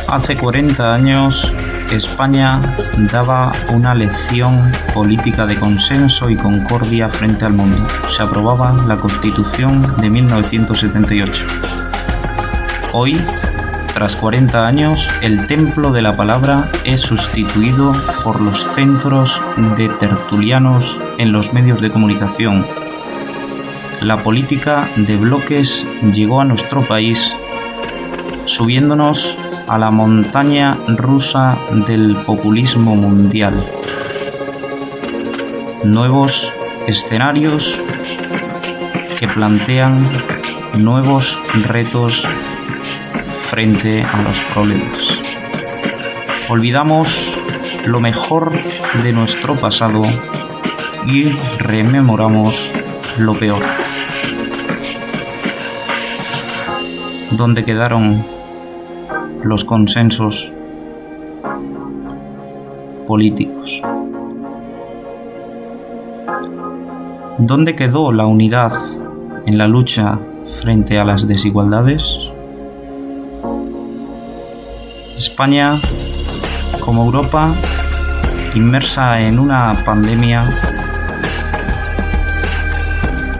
Hace 40 años, España daba una lección política de consenso y concordia frente al mundo. Se aprobaba la Constitución de 1978. Hoy, tras 40 años, el templo de la palabra es sustituido por los centros de tertulianos en los medios de comunicación. La política de bloques llegó a nuestro país, subiéndonos a la montaña rusa del populismo mundial. Nuevos escenarios que plantean nuevos retos frente a los problemas. Olvidamos lo mejor de nuestro pasado y rememoramos lo peor. ¿Dónde quedaron los consensos políticos? ¿Dónde quedó la unidad en la lucha frente a las desigualdades? España, como Europa, inmersa en una pandemia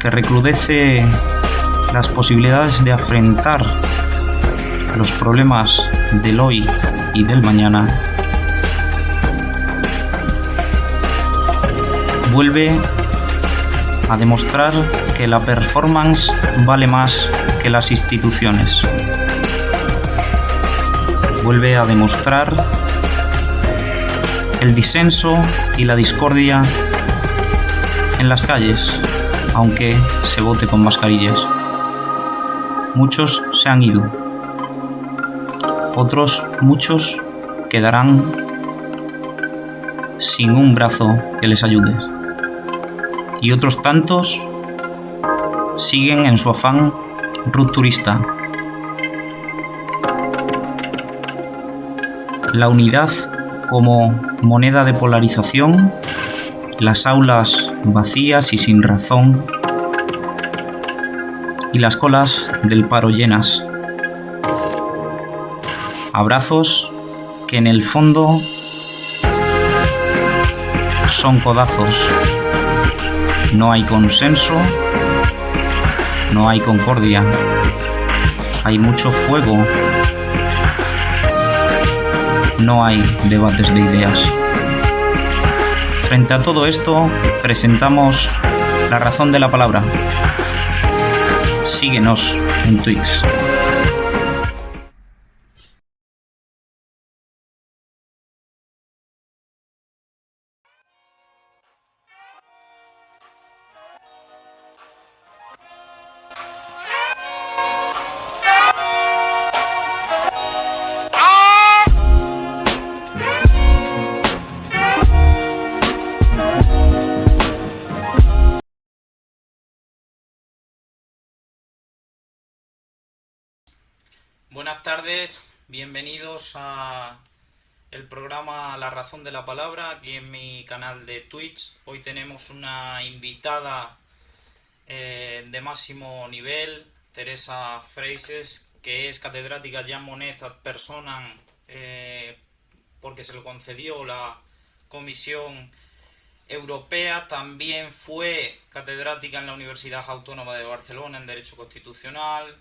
que recrudece las posibilidades de afrontar los problemas del hoy y del mañana, vuelve a demostrar que la performance vale más que las instituciones. Vuelve a demostrar el disenso y la discordia en las calles, aunque se vote con mascarillas. Muchos se han ido. Otros muchos quedarán sin un brazo que les ayude. Y otros tantos siguen en su afán rupturista. La unidad como moneda de polarización, las aulas vacías y sin razón, y las colas del paro llenas. Abrazos que en el fondo son codazos. No hay consenso, no hay concordia, hay mucho fuego, no hay debates de ideas. Frente a todo esto, presentamos la razón de la palabra. Síguenos en Twitch. Buenas tardes, bienvenidos a el programa La Razón de la Palabra, aquí en mi canal de Twitch. Hoy tenemos una invitada de máximo nivel, Teresa Freixes, que es catedrática Jean Monnet ad personam, porque se le concedió la Comisión Europea. También fue catedrática en la Universidad Autónoma de Barcelona en Derecho Constitucional.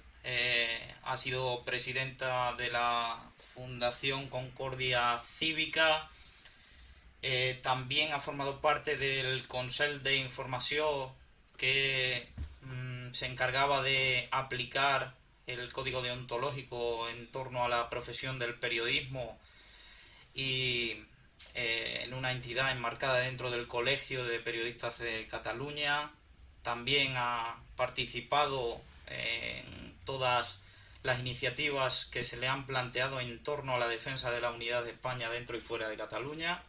Ha sido presidenta de la Fundación Concordia Cívica. También ha formado parte del Consell d'Informació, que se encargaba de aplicar el código deontológico en torno a la profesión del periodismo, y en una entidad enmarcada dentro del Colegio de Periodistas de Cataluña. También ha participado en todas las iniciativas que se le han planteado en torno a la defensa de la unidad de España dentro y fuera de Cataluña.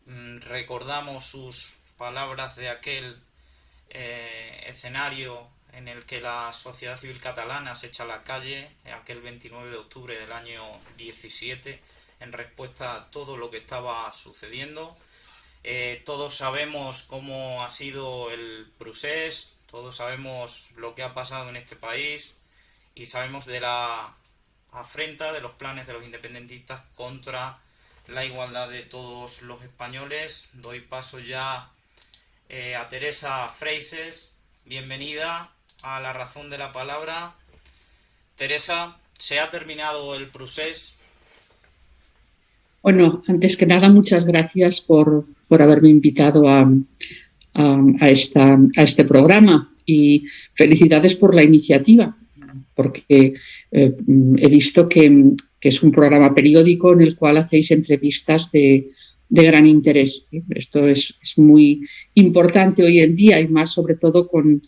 Recordamos sus palabras de aquel escenario en el que la sociedad civil catalana se echa a la calle, aquel 29 de octubre del año 17, en respuesta a todo lo que estaba sucediendo. Todos sabemos cómo ha sido el procés, todos sabemos lo que ha pasado en este país y sabemos de la afrenta de los planes de los independentistas contra la igualdad de todos los españoles. Doy paso ya a Teresa Freixes. Bienvenida a La Razón de la Palabra. Teresa, ¿se ha terminado el procés? Bueno, antes que nada, muchas gracias por haberme invitado a este programa y felicidades por la iniciativa, porque he visto que es un programa periódico en el cual hacéis entrevistas de gran interés. Esto es muy importante hoy en día y más sobre todo con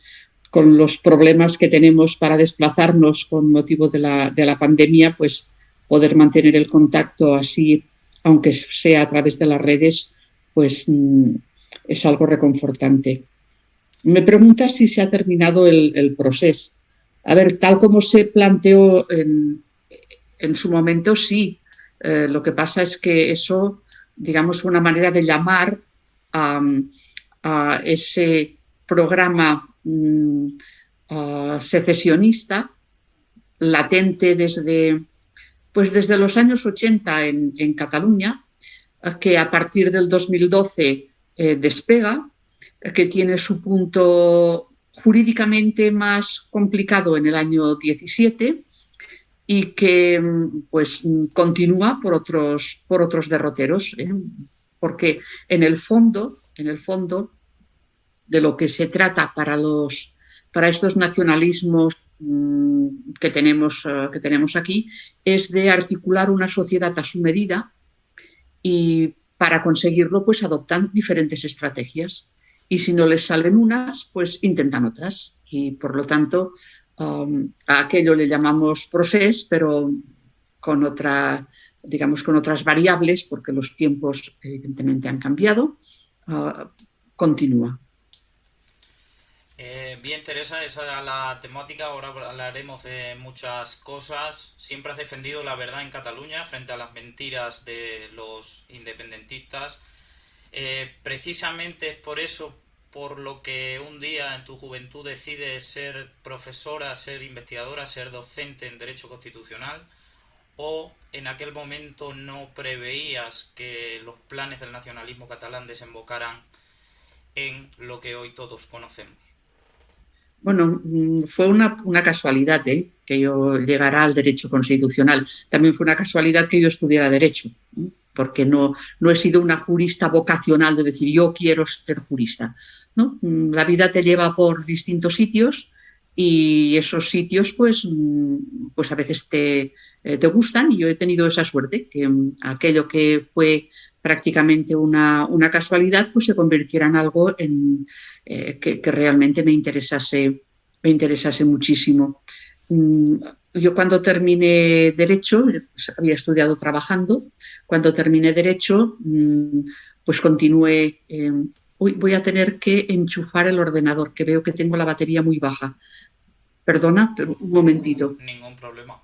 los problemas que tenemos para desplazarnos con motivo de la pandemia, pues poder mantener el contacto así, aunque sea a través de las redes, pues es algo reconfortante. Me preguntas si se ha terminado el proceso. A ver, tal como se planteó en su momento, sí. Lo que pasa es que eso, digamos, una manera de llamar a ese programa secesionista latente desde los años 80 en Cataluña, que a partir del 2012 despega, que tiene su punto jurídicamente más complicado en el año 17 y que pues continúa por otros derroteros, porque en el fondo de lo que se trata para estos nacionalismos que tenemos aquí es de articular una sociedad a su medida, y para conseguirlo pues adoptan diferentes estrategias y si no les salen unas pues intentan otras y por lo tanto a aquello le llamamos procés, pero con otras variables, porque los tiempos evidentemente han cambiado. Continúa. Bien, Teresa, esa era la temática. Ahora hablaremos de muchas cosas. Siempre has defendido la verdad en Cataluña frente a las mentiras de los independentistas. Precisamente es por eso por lo que un día en tu juventud decides ser profesora, ser investigadora, ser docente en Derecho Constitucional, o en aquel momento no preveías que los planes del nacionalismo catalán desembocaran en lo que hoy todos conocemos. Bueno, fue una casualidad que yo llegara al Derecho Constitucional. También fue una casualidad que yo estudiara Derecho, porque no he sido una jurista vocacional de decir yo quiero ser jurista, ¿no? La vida te lleva por distintos sitios y esos sitios pues a veces te gustan, y yo he tenido esa suerte, que aquello que fue prácticamente una casualidad pues se convirtiera en algo que realmente me interesase muchísimo. Yo cuando terminé Derecho, pues había estudiado trabajando, cuando terminé Derecho pues continué. Voy a tener que enchufar el ordenador, que veo que tengo la batería muy baja. Perdona, pero un momentito. Ningún problema.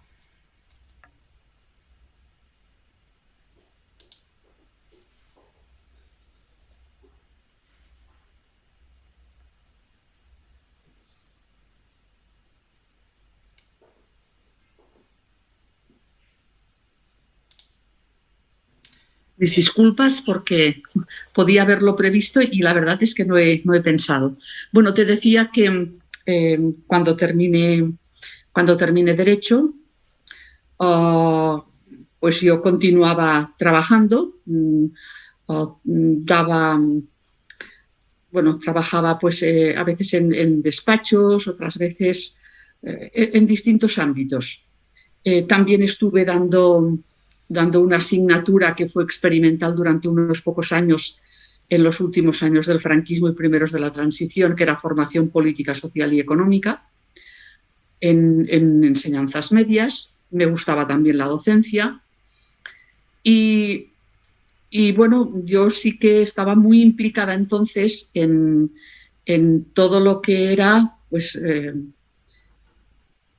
Mis disculpas porque podía haberlo previsto y la verdad es que no he pensado. Bueno, te decía que cuando terminé Derecho, pues yo continuaba trabajando, trabajaba pues a veces en despachos, otras veces en distintos ámbitos. También estuve dando una asignatura que fue experimental durante unos pocos años en los últimos años del franquismo y primeros de la transición, que era formación política, social y económica, en enseñanzas medias. Me gustaba también la docencia y bueno, yo sí que estaba muy implicada entonces en todo lo que era pues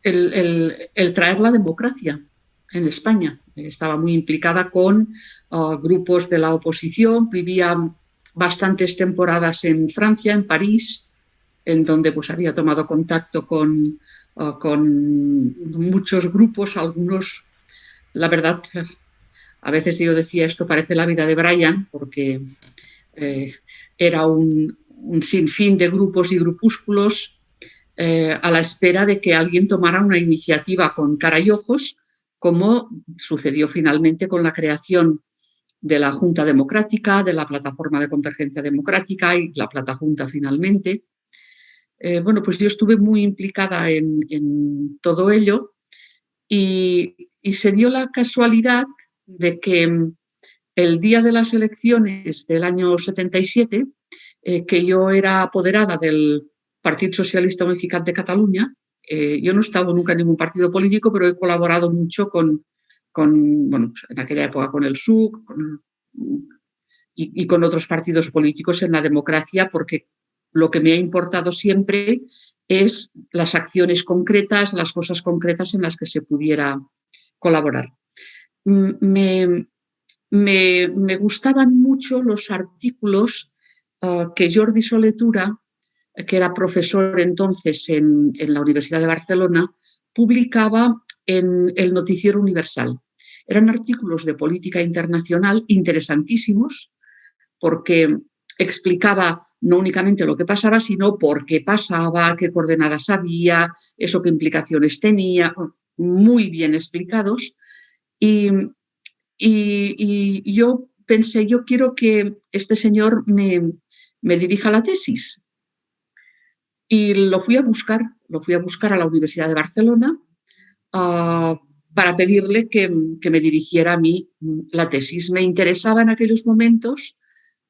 el traer la democracia en España. Estaba muy implicada con grupos de la oposición, vivía bastantes temporadas en Francia, en París, en donde pues había tomado contacto con muchos grupos, algunos la verdad, a veces yo decía, esto parece la vida de Brian, porque era un sinfín de grupos y grupúsculos a la espera de que alguien tomara una iniciativa con cara y ojos, como sucedió finalmente con la creación de la Junta Democrática, de la Plataforma de Convergencia Democrática y la Platajunta finalmente. Bueno, pues yo estuve muy implicada en todo ello y se dio la casualidad de que el día de las elecciones del año 77, que yo era apoderada del Partido Socialista Unificat de Cataluña. Yo no he estado nunca en ningún partido político, pero he colaborado mucho bueno, en aquella época con el PSUC y con otros partidos políticos en la democracia, porque lo que me ha importado siempre es las acciones concretas, las cosas concretas en las que se pudiera colaborar. Me gustaban mucho los artículos que Jordi Solé Tura, que era profesor entonces en la Universidad de Barcelona, publicaba en el Noticiero Universal. Eran artículos de política internacional interesantísimos, porque explicaba no únicamente lo que pasaba, sino por qué pasaba, qué coordenadas había, eso qué implicaciones tenía, muy bien explicados. Y yo pensé, yo quiero que este señor me dirija la tesis. Y lo fui a buscar a la Universidad de Barcelona para pedirle que me dirigiera a mí la tesis. Me interesaba en aquellos momentos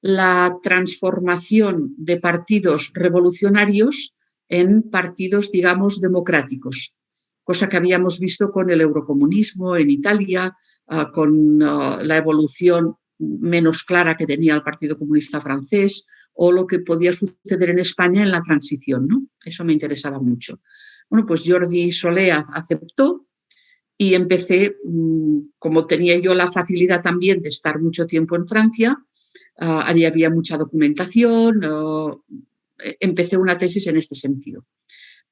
la transformación de partidos revolucionarios en partidos, digamos, democráticos, cosa que habíamos visto con el eurocomunismo en Italia, con la evolución menos clara que tenía el Partido Comunista francés, o lo que podía suceder en España en la transición, ¿no? Eso me interesaba mucho. Bueno, pues Jordi Solé aceptó y empecé, como tenía yo la facilidad también de estar mucho tiempo en Francia, allí había mucha documentación, empecé una tesis en este sentido.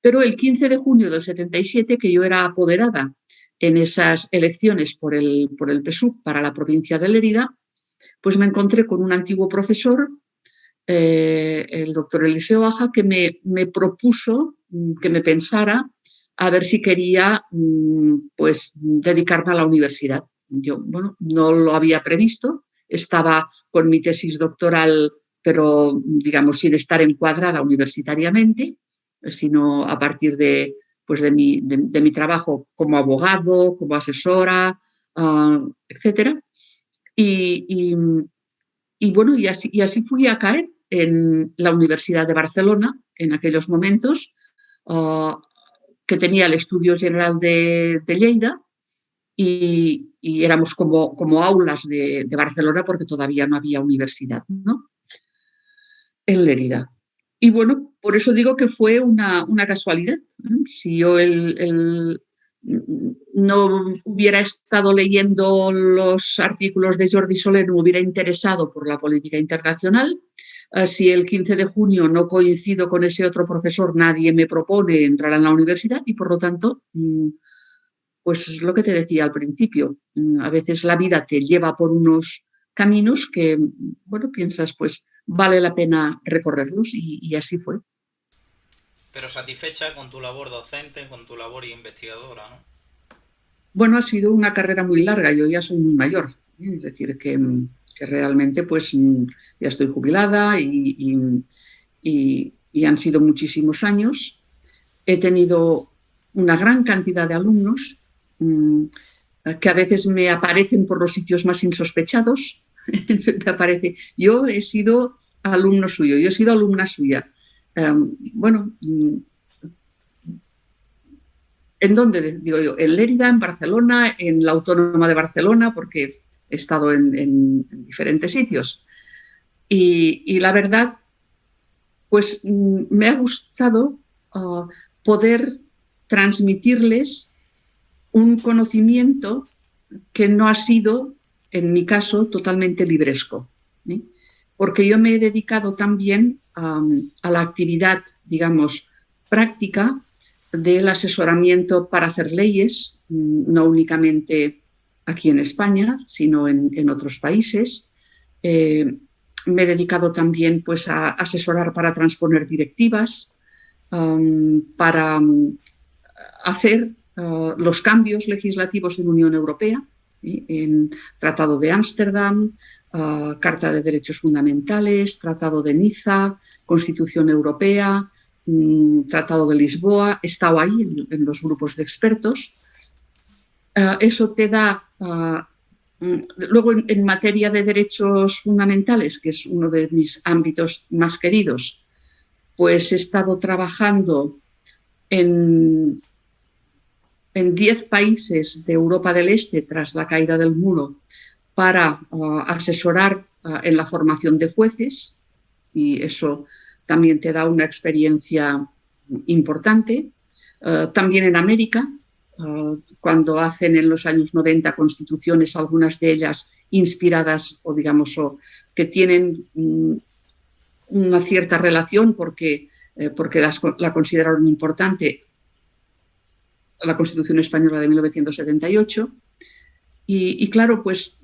Pero el 15 de junio del 77, que yo era apoderada en esas elecciones por el PSUV para la provincia de Lérida, pues me encontré con un antiguo profesor, el doctor Eliseo Baja, que me propuso que me pensara a ver si quería pues dedicarme a la universidad. Yo, bueno, no lo había previsto, estaba con mi tesis doctoral, pero digamos sin estar encuadrada universitariamente, sino a partir de mi trabajo como abogado, como asesora, etcétera. Y bueno, y así fui a caer en la Universidad de Barcelona en aquellos momentos, que tenía el Estudio General de Lleida, y éramos como aulas de Barcelona porque todavía no había universidad, ¿no? En Lérida. Y bueno, por eso digo que fue una casualidad. Si yo no hubiera estado leyendo los artículos de Jordi Solé, no me hubiera interesado por la política internacional. Si el 15 de junio no coincido con ese otro profesor, nadie me propone entrar en la universidad y, por lo tanto, pues lo que te decía al principio, a veces la vida te lleva por unos caminos que, bueno, piensas, pues vale la pena recorrerlos y así fue. Pero satisfecha con tu labor docente, con tu labor investigadora, ¿no? Bueno, ha sido una carrera muy larga, yo ya soy muy mayor, es decir, que realmente pues ya estoy jubilada y han sido muchísimos años. He tenido una gran cantidad de alumnos que a veces me aparecen por los sitios más insospechados. Me aparece, yo he sido alumno suyo, yo he sido alumna suya. Bueno, ¿en dónde? Digo yo, en Lérida, en Barcelona, en la Autónoma de Barcelona, porque he estado en diferentes sitios. Y la verdad, pues me ha gustado poder transmitirles un conocimiento que no ha sido, en mi caso, totalmente libresco, ¿eh? Porque yo me he dedicado también a la actividad, digamos, práctica del asesoramiento para hacer leyes, no únicamente aquí en España, sino en otros países. Me he dedicado también pues, a asesorar para transponer directivas, para hacer los cambios legislativos en Unión Europea, en Tratado de Ámsterdam, Carta de Derechos Fundamentales, Tratado de Niza, Constitución Europea, Tratado de Lisboa. He estado ahí en los grupos de expertos. Eso te da... Luego, en materia de derechos fundamentales, que es uno de mis ámbitos más queridos, pues he estado trabajando en 10 países de Europa del Este tras la caída del muro para asesorar en la formación de jueces, y eso también te da una experiencia importante. También en América, cuando hacen en los años 90 constituciones, algunas de ellas inspiradas o digamos que tienen una cierta relación porque la consideraron importante, la Constitución Española de 1978. Y claro, pues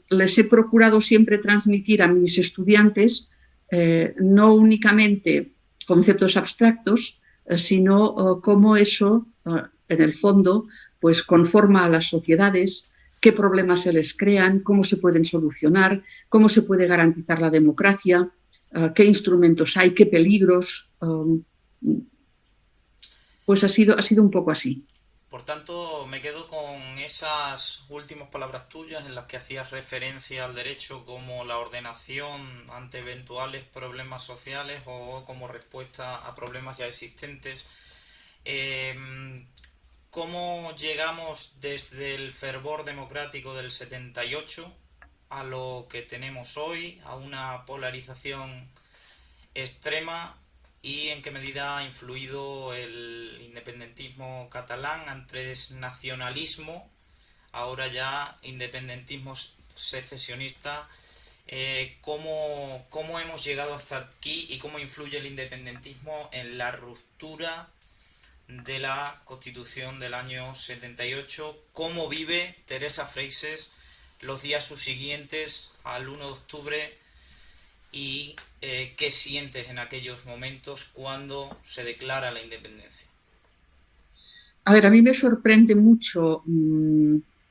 les he procurado siempre transmitir a mis estudiantes no únicamente conceptos abstractos, sino cómo eso, en el fondo, pues conforma a las sociedades, qué problemas se les crean, cómo se pueden solucionar, cómo se puede garantizar la democracia, qué instrumentos hay, qué peligros. Pues ha sido un poco así. Por tanto, me quedo con esas últimas palabras tuyas en las que hacías referencia al derecho como la ordenación ante eventuales problemas sociales o como respuesta a problemas ya existentes. ¿Cómo llegamos desde el fervor democrático del 78 a lo que tenemos hoy, a una polarización extrema? ¿Y en qué medida ha influido el independentismo catalán, antes nacionalismo, ahora ya independentismo secesionista? ¿Cómo hemos llegado hasta aquí y cómo influye el independentismo en la ruptura de la Constitución del año 78? ¿Cómo vive Teresa Freixes los días subsiguientes al 1 de octubre? ¿Y qué sientes en aquellos momentos cuando se declara la independencia? A ver, a mí me sorprende mucho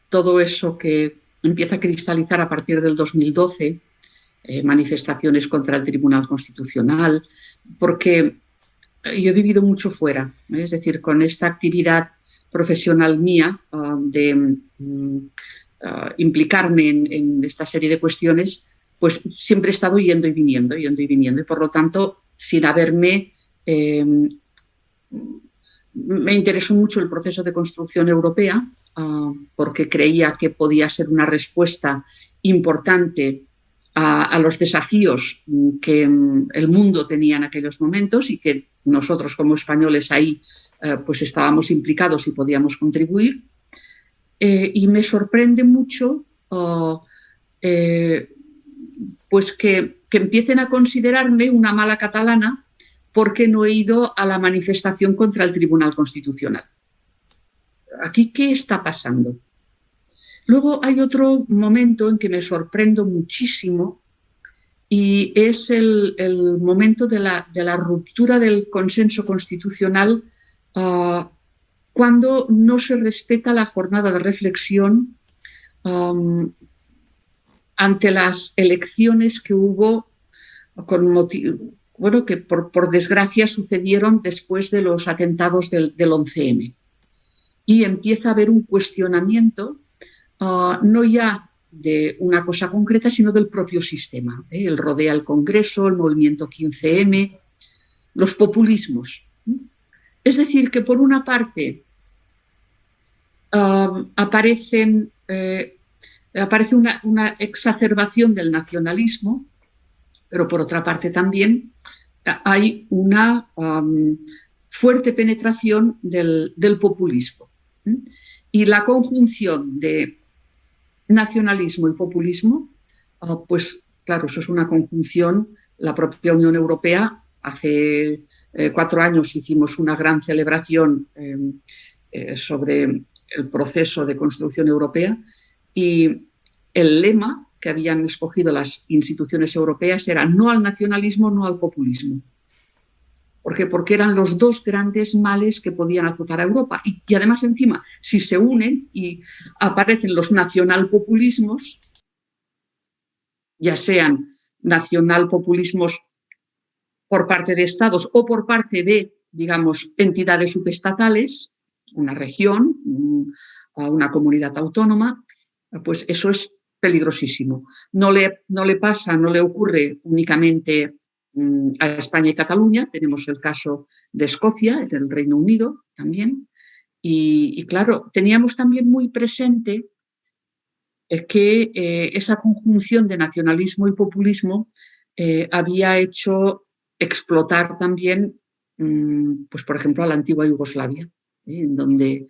todo eso que empieza a cristalizar a partir del 2012, manifestaciones contra el Tribunal Constitucional, porque yo he vivido mucho fuera, es decir, con esta actividad profesional mía de implicarme en esta serie de cuestiones, pues siempre he estado yendo y viniendo, y por lo tanto, sin haberme... me interesó mucho el proceso de construcción europea, porque creía que podía ser una respuesta importante a los desafíos que el mundo tenía en aquellos momentos y que nosotros como españoles ahí pues estábamos implicados y podíamos contribuir. Y me sorprende mucho pues que empiecen a considerarme una mala catalana porque no he ido a la manifestación contra el Tribunal Constitucional. ¿Aquí qué está pasando? Luego hay otro momento en que me sorprendo muchísimo y es el momento de la ruptura del consenso constitucional cuando no se respeta la jornada de reflexión ante las elecciones que hubo que por desgracia sucedieron después de los atentados del 11M. Y empieza a haber un cuestionamiento no ya de una cosa concreta, sino del propio sistema. El rodea al Congreso, el movimiento 15M, los populismos. Es decir, que por una parte aparece una exacerbación del nacionalismo, pero por otra parte también hay una fuerte penetración del populismo. Y la conjunción de nacionalismo y populismo, pues claro, eso es una conjunción. La propia Unión Europea, hace 4 años hicimos una gran celebración sobre el proceso de construcción europea Y el lema que habían escogido las instituciones europeas era no al nacionalismo, no al populismo. ¿Por qué? Porque eran los dos grandes males que podían azotar a Europa. Y además, encima, si se unen y aparecen los nacionalpopulismos, ya sean nacionalpopulismos por parte de estados o por parte de, digamos, entidades subestatales, una región, una comunidad autónoma, pues eso es peligrosísimo. No le pasa, no le ocurre únicamente a España y Cataluña, tenemos el caso de Escocia, en el Reino Unido también, y claro, teníamos también muy presente que esa conjunción de nacionalismo y populismo había hecho explotar también, pues por ejemplo, a la antigua Yugoslavia, donde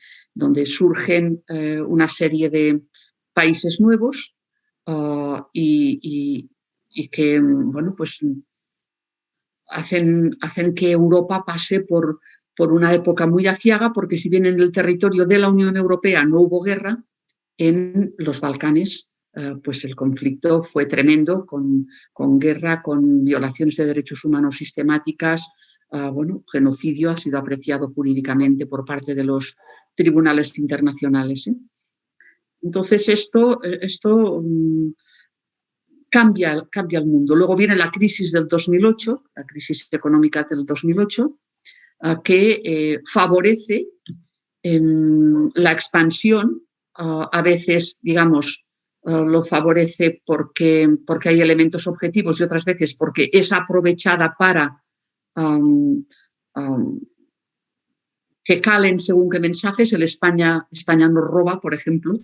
surgen una serie de países nuevos y que, bueno, pues hacen que Europa pase por una época muy aciaga, porque si bien en el territorio de la Unión Europea no hubo guerra, en los Balcanes pues el conflicto fue tremendo, con guerra, con violaciones de derechos humanos sistemáticas. Bueno, genocidio ha sido apreciado jurídicamente por parte de los tribunales internacionales. Entonces esto cambia el mundo. Luego viene la crisis del 2008, la crisis económica del 2008, que favorece la expansión. A veces, digamos, lo favorece porque hay elementos objetivos y otras veces porque es aprovechada para que calen según qué mensajes. España nos roba, por ejemplo.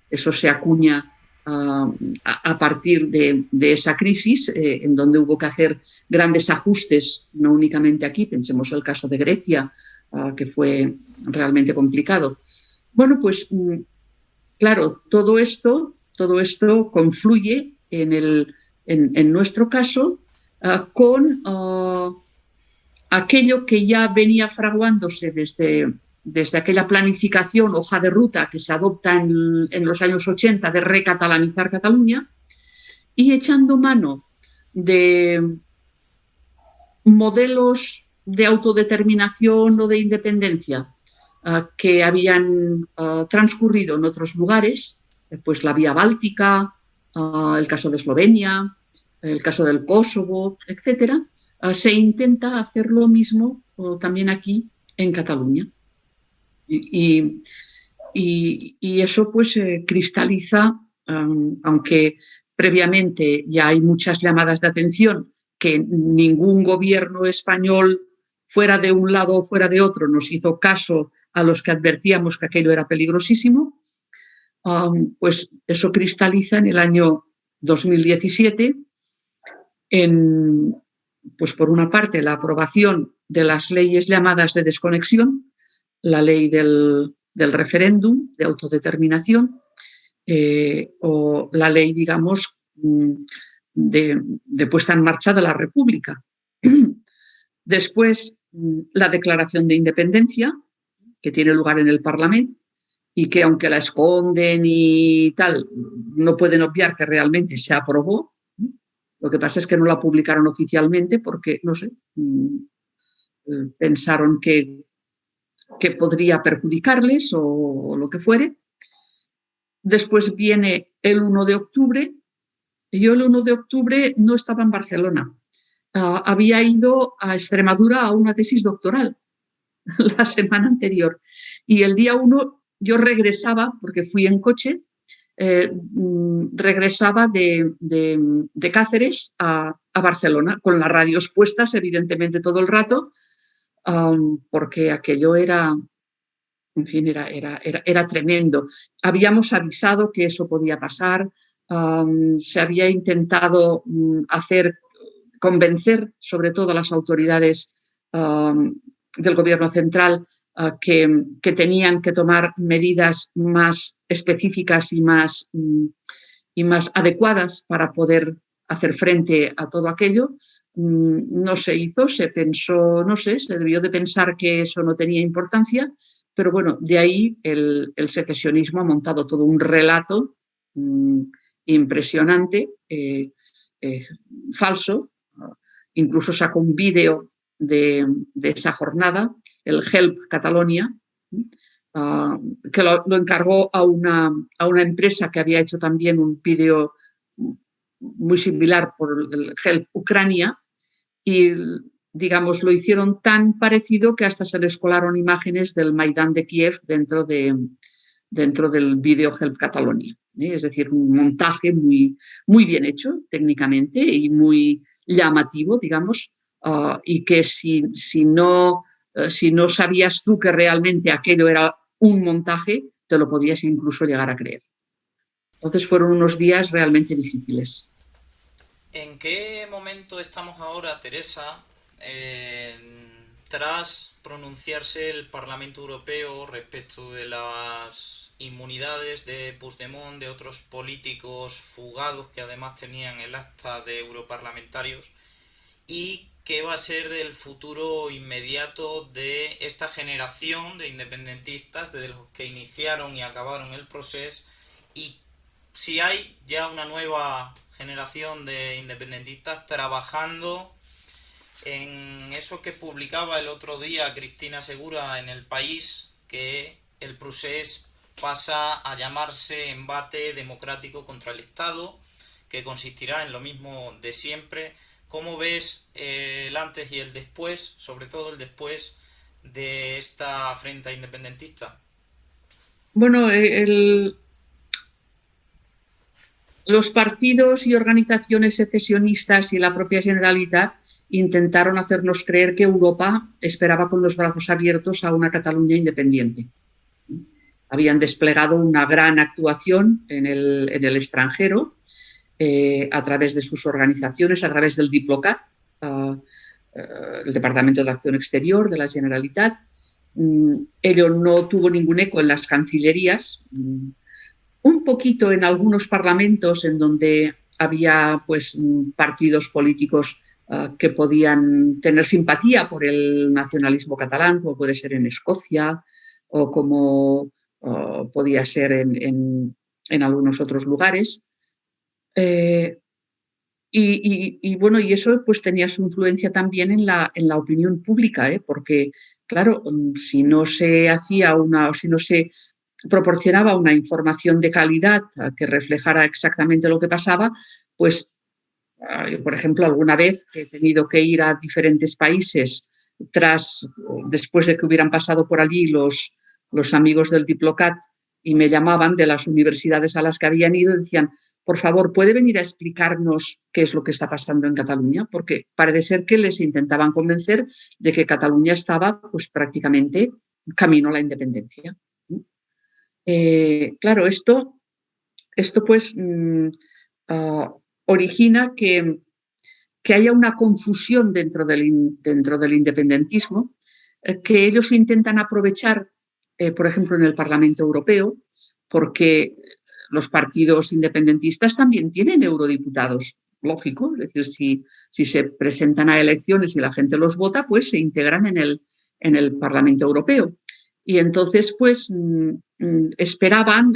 Eso se acuña a partir de esa crisis, en donde hubo que hacer grandes ajustes, no únicamente aquí, pensemos el caso de Grecia, que fue realmente complicado. Bueno, pues claro, todo esto confluye en nuestro caso con aquello que ya venía fraguándose desde aquella planificación, hoja de ruta que se adopta en los años 80 de recatalanizar Cataluña, y echando mano de modelos de autodeterminación o de independencia que habían transcurrido en otros lugares, pues la vía báltica, el caso de Eslovenia, el caso del Kosovo, etcétera. Se intenta hacer lo mismo también aquí en Cataluña. Y eso pues cristaliza, aunque previamente ya hay muchas llamadas de atención, que ningún gobierno español, fuera de un lado o fuera de otro, nos hizo caso a los que advertíamos que aquello era peligrosísimo, pues eso cristaliza en el año 2017 pues por una parte, la aprobación de las leyes llamadas de desconexión, la ley del referéndum de autodeterminación, o la ley, digamos, de puesta en marcha de la República. Después, la declaración de independencia, que tiene lugar en el Parlamento, y que aunque la esconden y tal, no pueden obviar que realmente se aprobó. Lo que pasa es que no la publicaron oficialmente porque, no sé, pensaron que podría perjudicarles o lo que fuere. Después viene el 1 de octubre. Yo el 1 de octubre no estaba en Barcelona. Había ido a Extremadura a una tesis doctoral la semana anterior. Y el día 1 yo regresaba, porque fui en coche, regresaba de Cáceres a Barcelona, con las radios puestas, evidentemente, todo el rato, porque aquello era, en fin, era tremendo. Habíamos avisado que eso podía pasar, se había intentado convencer sobre todo a las autoridades del gobierno central que tenían que tomar medidas más específicas y más adecuadas para poder hacer frente a todo aquello. No se hizo, se pensó, no sé, se debió de pensar que eso no tenía importancia, pero bueno, de ahí el secesionismo ha montado todo un relato impresionante, falso. Incluso sacó un vídeo de esa jornada, el Help Catalonia, que lo encargó a una empresa que había hecho también un vídeo muy similar por el Help Ucrania, y digamos lo hicieron tan parecido que hasta se les colaron imágenes del Maidán de Kiev dentro del vídeo Help Catalonia. Es decir, un montaje muy, muy bien hecho técnicamente y muy llamativo, digamos, y que si no sabías tú que realmente aquello era un montaje, te lo podías incluso llegar a creer. Entonces fueron unos días realmente difíciles. ¿En qué momento estamos ahora, Teresa, tras pronunciarse el Parlamento Europeo respecto de las inmunidades de Puigdemont, de otros políticos fugados que además tenían el acta de europarlamentarios? ¿Y qué va a ser del futuro inmediato de esta generación de independentistas, de los que iniciaron y acabaron el proceso? Y si hay ya una nueva generación de independentistas trabajando en eso que publicaba el otro día Cristina Segura en El País, que el procés pasa a llamarse embate democrático contra el Estado, que consistirá en lo mismo de siempre. ¿Cómo ves el antes y el después, sobre todo el después de esta afrenta independentista? Bueno, los partidos y organizaciones secesionistas y la propia Generalitat intentaron hacernos creer que Europa esperaba con los brazos abiertos a una Cataluña independiente. Habían desplegado una gran actuación en el extranjero, a través de sus organizaciones, a través del Diplocat, el Departamento de Acción Exterior de la Generalitat. Ello no tuvo ningún eco en las cancillerías, un poquito en algunos parlamentos en donde había pues partidos políticos que podían tener simpatía por el nacionalismo catalán, como puede ser en Escocia o como podía ser en algunos otros lugares. Y bueno, y eso pues tenía su influencia también en la opinión pública, porque claro, si no se hacía o si no se proporcionaba una información de calidad que reflejara exactamente lo que pasaba, pues yo, por ejemplo, alguna vez he tenido que ir a diferentes países después de que hubieran pasado por allí los amigos del Diplocat y me llamaban de las universidades a las que habían ido y decían, por favor, ¿puede venir a explicarnos qué es lo que está pasando en Cataluña? Porque parece ser que les intentaban convencer de que Cataluña estaba pues prácticamente camino a la independencia. Claro, esto pues origina que haya una confusión dentro del independentismo, que ellos intentan aprovechar, por ejemplo, en el Parlamento Europeo, porque los partidos independentistas también tienen eurodiputados, lógico, es decir, si se presentan a elecciones y la gente los vota, pues se integran en el Parlamento Europeo. Y entonces, pues, esperaban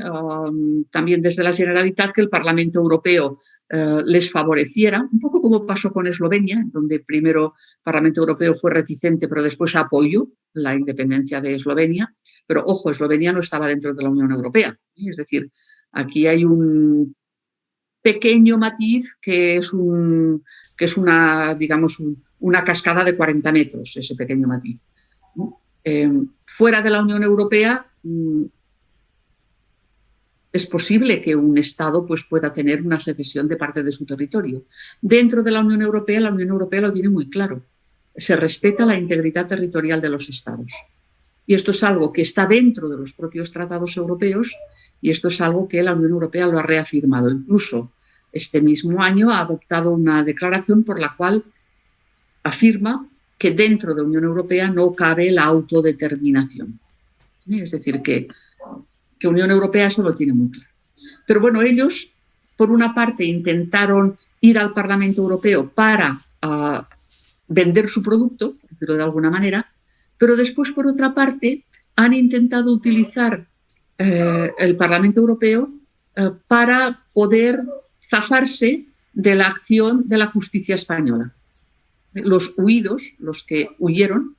también desde la Generalitat que el Parlamento Europeo les favoreciera, un poco como pasó con Eslovenia, donde primero el Parlamento Europeo fue reticente, pero después apoyó la independencia de Eslovenia. Pero, ojo, Eslovenia no estaba dentro de la Unión Europea. Es decir, aquí hay un pequeño matiz que es una, digamos, una cascada de 40 metros, ese pequeño matiz. Fuera de la Unión Europea es posible que un Estado pues, pueda tener una secesión de parte de su territorio. Dentro de la Unión Europea lo tiene muy claro. Se respeta la integridad territorial de los Estados. Y esto es algo que está dentro de los propios tratados europeos y esto es algo que la Unión Europea lo ha reafirmado. Incluso este mismo año ha adoptado una declaración por la cual afirma que dentro de la Unión Europea no cabe la autodeterminación. Es decir, que Unión Europea eso lo tiene muy claro. Pero bueno, ellos, por una parte, intentaron ir al Parlamento Europeo para vender su producto, por decirlo de alguna manera, pero después, por otra parte, han intentado utilizar el Parlamento Europeo para poder zafarse de la acción de la justicia española. Los huidos, los que huyeron,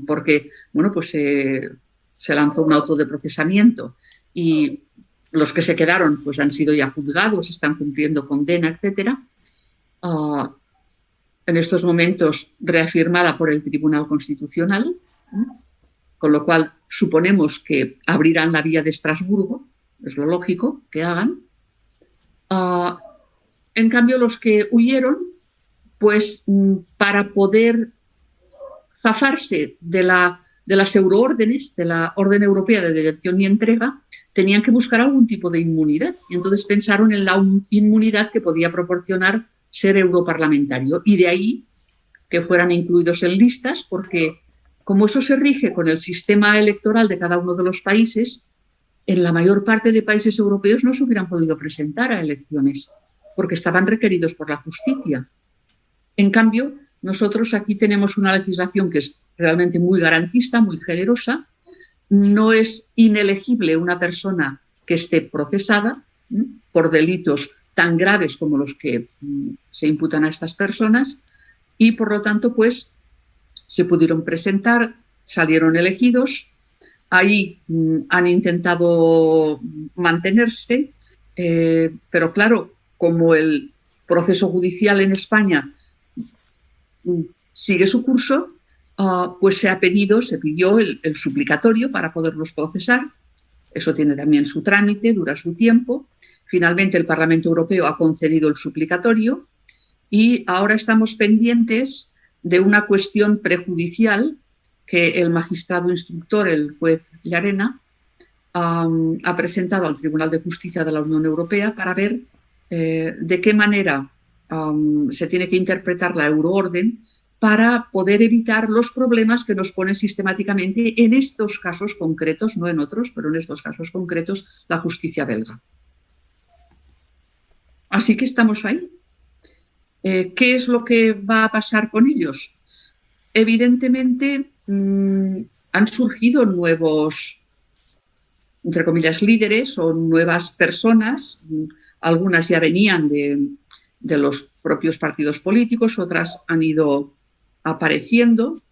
porque bueno, pues se lanzó un auto de procesamiento y los que se quedaron pues han sido ya juzgados, están cumpliendo condena, etc. En estos momentos reafirmada por el Tribunal Constitucional, con lo cual suponemos que abrirán la vía de Estrasburgo, es lo lógico que hagan. En cambio, los que huyeron, pues para poder zafarse de las euroórdenes, de la Orden Europea de Detención y Entrega, tenían que buscar algún tipo de inmunidad. Y entonces pensaron en la inmunidad que podía proporcionar ser europarlamentario. Y de ahí que fueran incluidos en listas, porque como eso se rige con el sistema electoral de cada uno de los países, en la mayor parte de países europeos no se hubieran podido presentar a elecciones, porque estaban requeridos por la justicia. En cambio, nosotros aquí tenemos una legislación que es realmente muy garantista, muy generosa. No es inelegible una persona que esté procesada por delitos tan graves como los que se imputan a estas personas y, por lo tanto, pues se pudieron presentar, salieron elegidos. Ahí han intentado mantenerse, pero claro, como el proceso judicial en España sigue su curso, pues se pidió el suplicatorio para poderlos procesar. Eso tiene también su trámite, dura su tiempo. Finalmente el Parlamento Europeo ha concedido el suplicatorio y ahora estamos pendientes de una cuestión prejudicial que el magistrado instructor, el juez Llarena, ha presentado al Tribunal de Justicia de la Unión Europea para ver de qué manera se tiene que interpretar la euroorden para poder evitar los problemas que nos pone sistemáticamente en estos casos concretos, no en otros, pero en estos casos concretos, la justicia belga. Así que estamos ahí. ¿Qué es lo que va a pasar con ellos? Evidentemente han surgido nuevos, entre comillas, líderes o nuevas personas. Algunas ya venían de los propios partidos políticos, otras han ido apareciendo.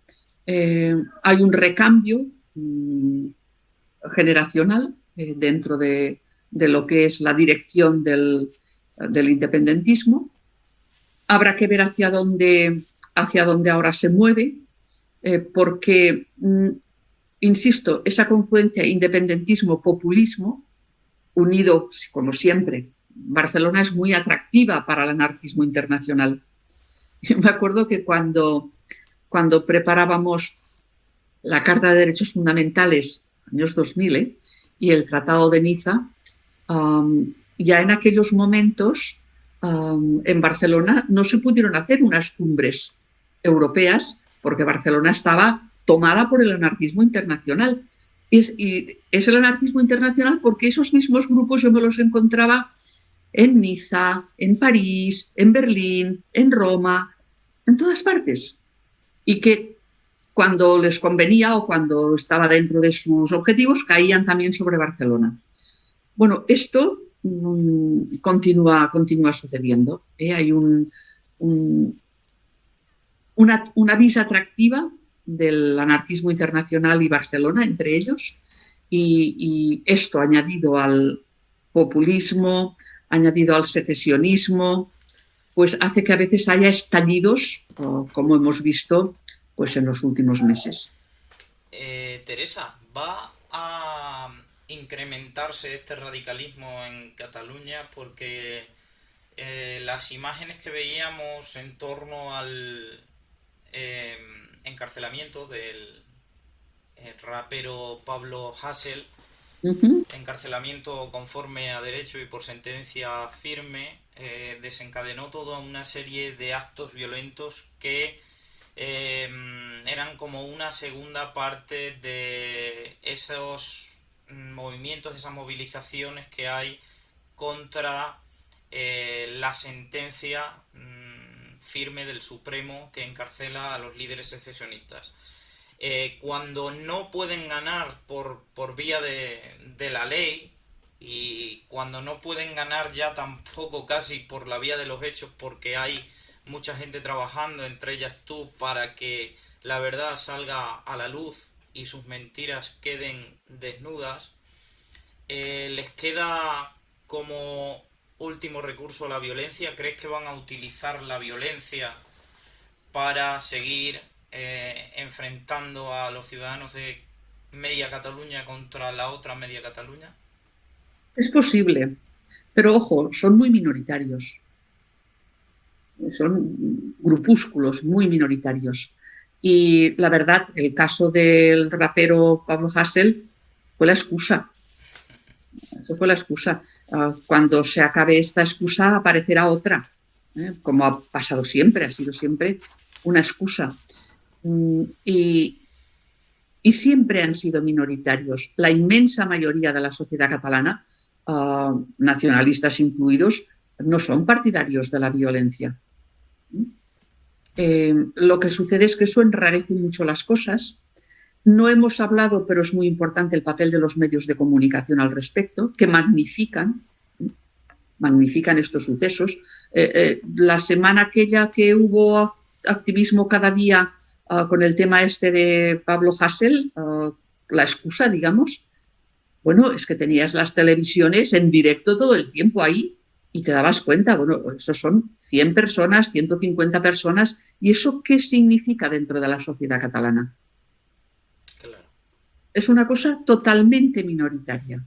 Hay un recambio generacional dentro de lo que es la dirección del independentismo. Habrá que ver hacia dónde ahora se mueve, porque, insisto, esa confluencia independentismo-populismo, unido, como siempre, Barcelona es muy atractiva para el anarquismo internacional. Yo me acuerdo que cuando preparábamos la Carta de Derechos Fundamentales, años 2000, y el Tratado de Niza, ya en aquellos momentos en Barcelona no se pudieron hacer unas cumbres europeas porque Barcelona estaba tomada por el anarquismo internacional. Y es el anarquismo internacional porque esos mismos grupos yo me los encontraba en Niza, en París, en Berlín, en Roma, en todas partes. Y que cuando les convenía o cuando estaba dentro de sus objetivos caían también sobre Barcelona. Bueno, esto continúa sucediendo. Hay una vis atractiva del anarquismo internacional y Barcelona entre ellos, y esto añadido al populismo, añadido al secesionismo, pues hace que a veces haya estallidos, como hemos visto pues en los últimos meses. Teresa, ¿va a incrementarse este radicalismo en Cataluña? Porque las imágenes que veíamos en torno al encarcelamiento del rapero Pablo Hasél, encarcelamiento conforme a derecho y por sentencia firme, desencadenó toda una serie de actos violentos que eran como una segunda parte de esos movimientos, esas movilizaciones que hay contra la sentencia firme del Supremo que encarcela a los líderes secesionistas. Cuando no pueden ganar por vía de la ley, y cuando no pueden ganar ya tampoco casi por la vía de los hechos, porque hay mucha gente trabajando, entre ellas tú, para que la verdad salga a la luz y sus mentiras queden desnudas, les queda como último recurso la violencia. ¿Crees que van a utilizar la violencia para seguir enfrentando a los ciudadanos de media Cataluña contra la otra media Cataluña? Es posible, pero ojo, son muy minoritarios. Son grupúsculos muy minoritarios. Y la verdad, el caso del rapero Pablo Hasél fue la excusa. Eso fue la excusa. Cuando se acabe esta excusa, aparecerá otra, como ha pasado siempre, ha sido siempre una excusa. Y siempre han sido minoritarios. La inmensa mayoría de la sociedad catalana, nacionalistas incluidos, no son partidarios de la violencia. Lo que sucede es que eso enrarece mucho las cosas. No hemos hablado, pero es muy importante el papel de los medios de comunicación al respecto, que magnifican estos sucesos. La semana aquella que hubo activismo cada día con el tema este de Pablo Hasél, la excusa, digamos, bueno, es que tenías las televisiones en directo todo el tiempo ahí y te dabas cuenta, bueno, eso son 100 personas, 150 personas, ¿y eso qué significa dentro de la sociedad catalana? Claro. Es una cosa totalmente minoritaria,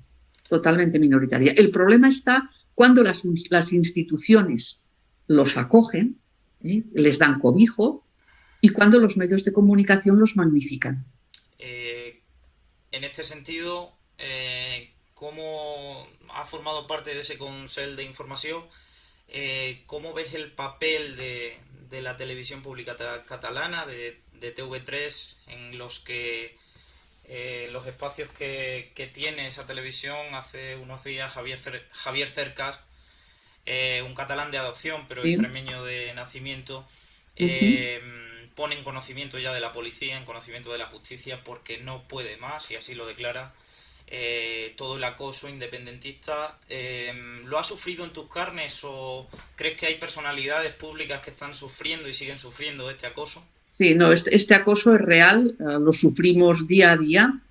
totalmente minoritaria. El problema está cuando las instituciones los acogen, les dan cobijo, y cuando los medios de comunicación los magnifican. En este sentido, ¿cómo ha formado parte de ese Consell de Información? ¿Cómo ves el papel de la televisión pública catalana, de TV3, en los que los espacios que tiene esa televisión? Hace unos días Javier Cercas, un catalán de adopción, pero extremeño de nacimiento, pone en conocimiento ya de la policía, en conocimiento de la justicia, porque no puede más, y así lo declara, todo el acoso independentista. ¿Lo has sufrido en tus carnes o crees que hay personalidades públicas que están sufriendo y siguen sufriendo este acoso? Sí, no, este acoso es real, lo sufrimos día a día,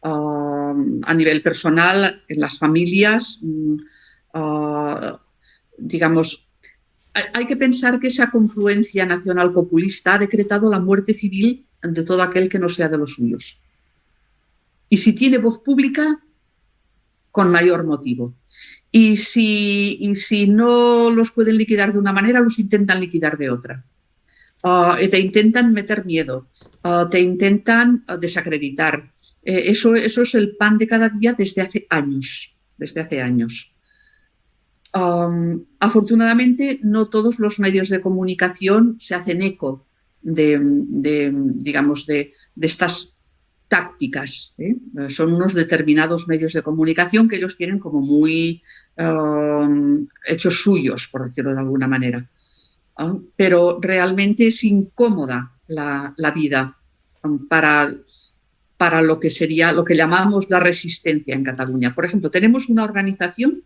a nivel personal, en las familias, digamos. Hay que pensar que esa confluencia nacional populista ha decretado la muerte civil de todo aquel que no sea de los suyos. Y si tiene voz pública, con mayor motivo. Y si no los pueden liquidar de una manera, los intentan liquidar de otra. Te intentan meter miedo, te intentan desacreditar. Eso es el pan de cada día desde hace años. Afortunadamente, no todos los medios de comunicación se hacen eco de estas tácticas. Son unos determinados medios de comunicación que ellos tienen como muy hechos suyos, por decirlo de alguna manera. Pero realmente es incómoda la vida para lo que llamamos la resistencia en Cataluña. Por ejemplo, tenemos una organización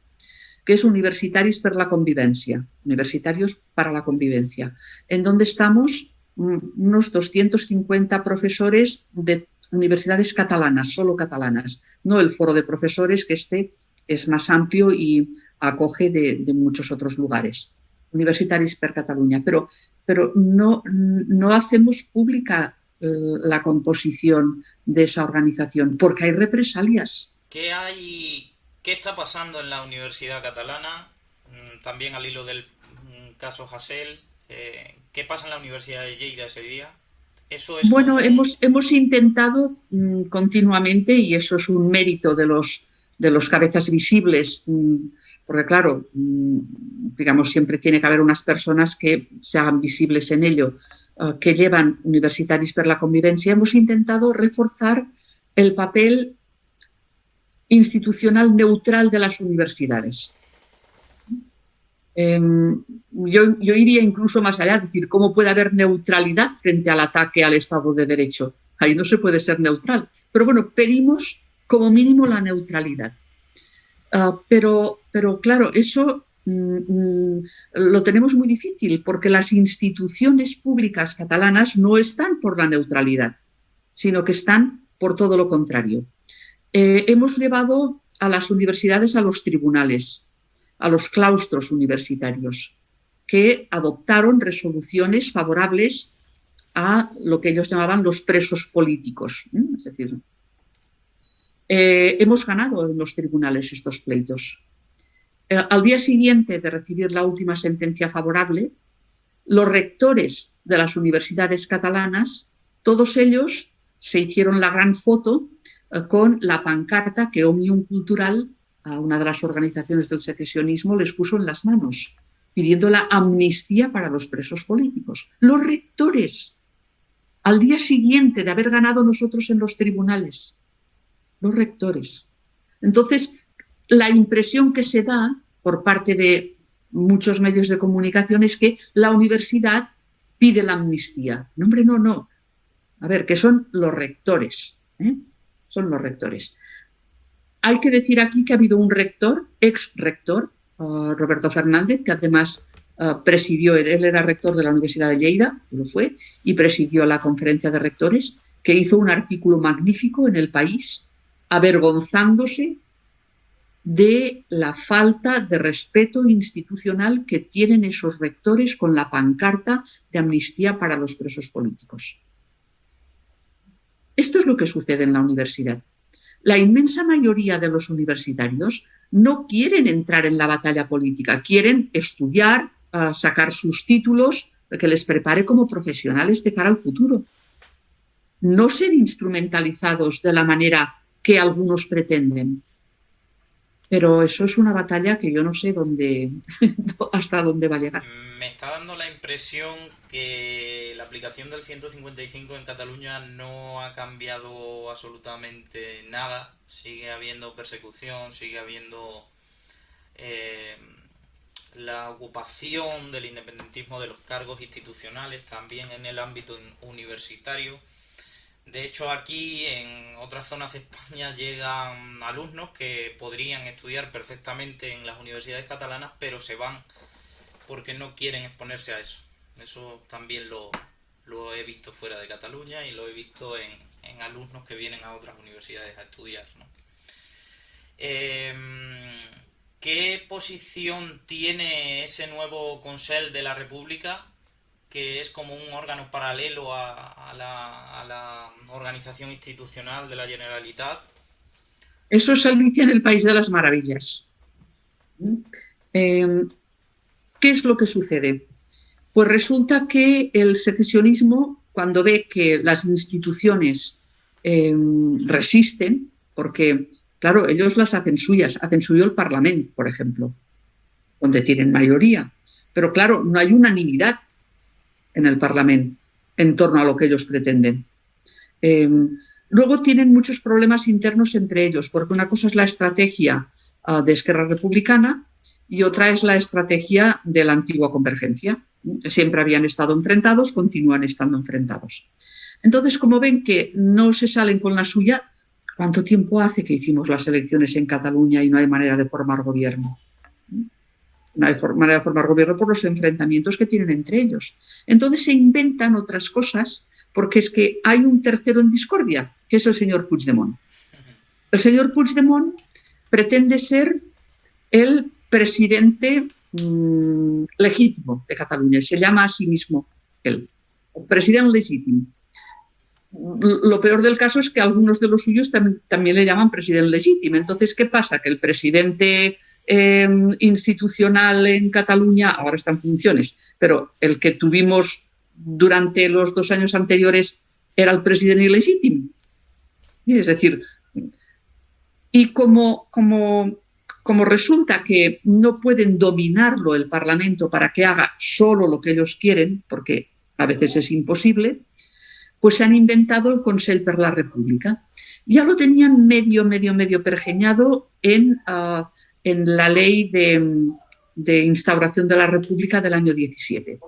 que es Universitaris per la Convivencia, Universitarios para la Convivencia, en donde estamos unos 250 profesores de universidades catalanas, solo catalanas, no el foro de profesores, que este es más amplio y acoge de muchos otros lugares. Universitaris per Catalunya, pero no hacemos pública la composición de esa organización porque hay represalias. ¿Qué está pasando en la Universidad Catalana? También al hilo del caso Hasél. ¿Qué pasa en la Universidad de Lleida ese día? ¿Eso es bueno, hemos intentado continuamente, y eso es un mérito de los cabezas visibles, porque claro, digamos, siempre tiene que haber unas personas que se hagan visibles en ello, que llevan Universitaris per la Convivencia. Hemos intentado reforzar el papel institucional neutral de las universidades. Yo iría incluso más allá, es decir, ¿cómo puede haber neutralidad frente al ataque al Estado de Derecho? Ahí no se puede ser neutral. Pero bueno, pedimos como mínimo la neutralidad. Pero claro, eso lo tenemos muy difícil porque las instituciones públicas catalanas no están por la neutralidad, sino que están por todo lo contrario. Hemos llevado a las universidades a los tribunales, a los claustros universitarios, que adoptaron resoluciones favorables a lo que ellos llamaban los presos políticos. Es decir, hemos ganado en los tribunales estos pleitos. Al día siguiente de recibir la última sentencia favorable, los rectores de las universidades catalanas, todos ellos se hicieron la gran foto con la pancarta que Òmnium Cultural, a una de las organizaciones del secesionismo, les puso en las manos, pidiendo la amnistía para los presos políticos. Los rectores, al día siguiente de haber ganado nosotros en los tribunales, los rectores. Entonces, la impresión que se da por parte de muchos medios de comunicación es que la universidad pide la amnistía. No, hombre, no. A ver, que son los rectores. Son los rectores. Hay que decir aquí que ha habido un rector, ex-rector, Roberto Fernández, que además presidió, él era rector de la Universidad de Lleida, lo fue, y presidió la conferencia de rectores, que hizo un artículo magnífico en El País, avergonzándose de la falta de respeto institucional que tienen esos rectores con la pancarta de amnistía para los presos políticos. Esto es lo que sucede en la universidad. La inmensa mayoría de los universitarios no quieren entrar en la batalla política, quieren estudiar, sacar sus títulos que les prepare como profesionales de cara al futuro. No ser instrumentalizados de la manera que algunos pretenden. Pero eso es una batalla que yo no sé hasta dónde va a llegar. Me está dando la impresión que la aplicación del 155 en Cataluña no ha cambiado absolutamente nada. Sigue habiendo persecución, sigue habiendo la ocupación del independentismo de los cargos institucionales, también en el ámbito universitario. De hecho, aquí en otras zonas de España llegan alumnos que podrían estudiar perfectamente en las universidades catalanas, pero se van porque no quieren exponerse a eso. Eso también lo he visto fuera de Cataluña y lo he visto en alumnos que vienen a otras universidades a estudiar, ¿no? ¿Qué posición tiene ese nuevo Consell de la República, que es como un órgano paralelo a la organización institucional de la Generalitat? Eso es Alicia en el País de las Maravillas. ¿Qué es lo que sucede? Pues resulta que el secesionismo, cuando ve que las instituciones resisten, porque, claro, ellos las hacen suyas, hacen suyo el Parlamento, por ejemplo, donde tienen mayoría, pero claro, no hay unanimidad en el Parlamento en torno a lo que ellos pretenden. Luego tienen muchos problemas internos entre ellos, porque una cosa es la estrategia de Esquerra Republicana y otra es la estrategia de la antigua Convergencia. Siempre habían estado enfrentados, continúan estando enfrentados. Entonces, como ven que no se salen con la suya, ¿cuánto tiempo hace que hicimos las elecciones en Cataluña y no hay manera de formar gobierno? No hay manera de formar gobierno por los enfrentamientos que tienen entre ellos. Entonces se inventan otras cosas, porque es que hay un tercero en discordia, que es el señor Puigdemont. El señor Puigdemont pretende ser el presidente legítimo de Cataluña, se llama a sí mismo el presidente legítimo. Lo peor del caso es que algunos de los suyos también le llaman presidente legítimo. Entonces, ¿qué pasa? Que el presidente institucional en Cataluña ahora está en funciones, pero el que tuvimos durante los 2 años anteriores era el presidente ilegítimo. Es decir, y como resulta que no pueden dominarlo el Parlamento para que haga solo lo que ellos quieren, porque a veces es imposible, pues se han inventado el Consell per la República. Ya lo tenían medio pergeñado en la ley de instauración de la República del año 17.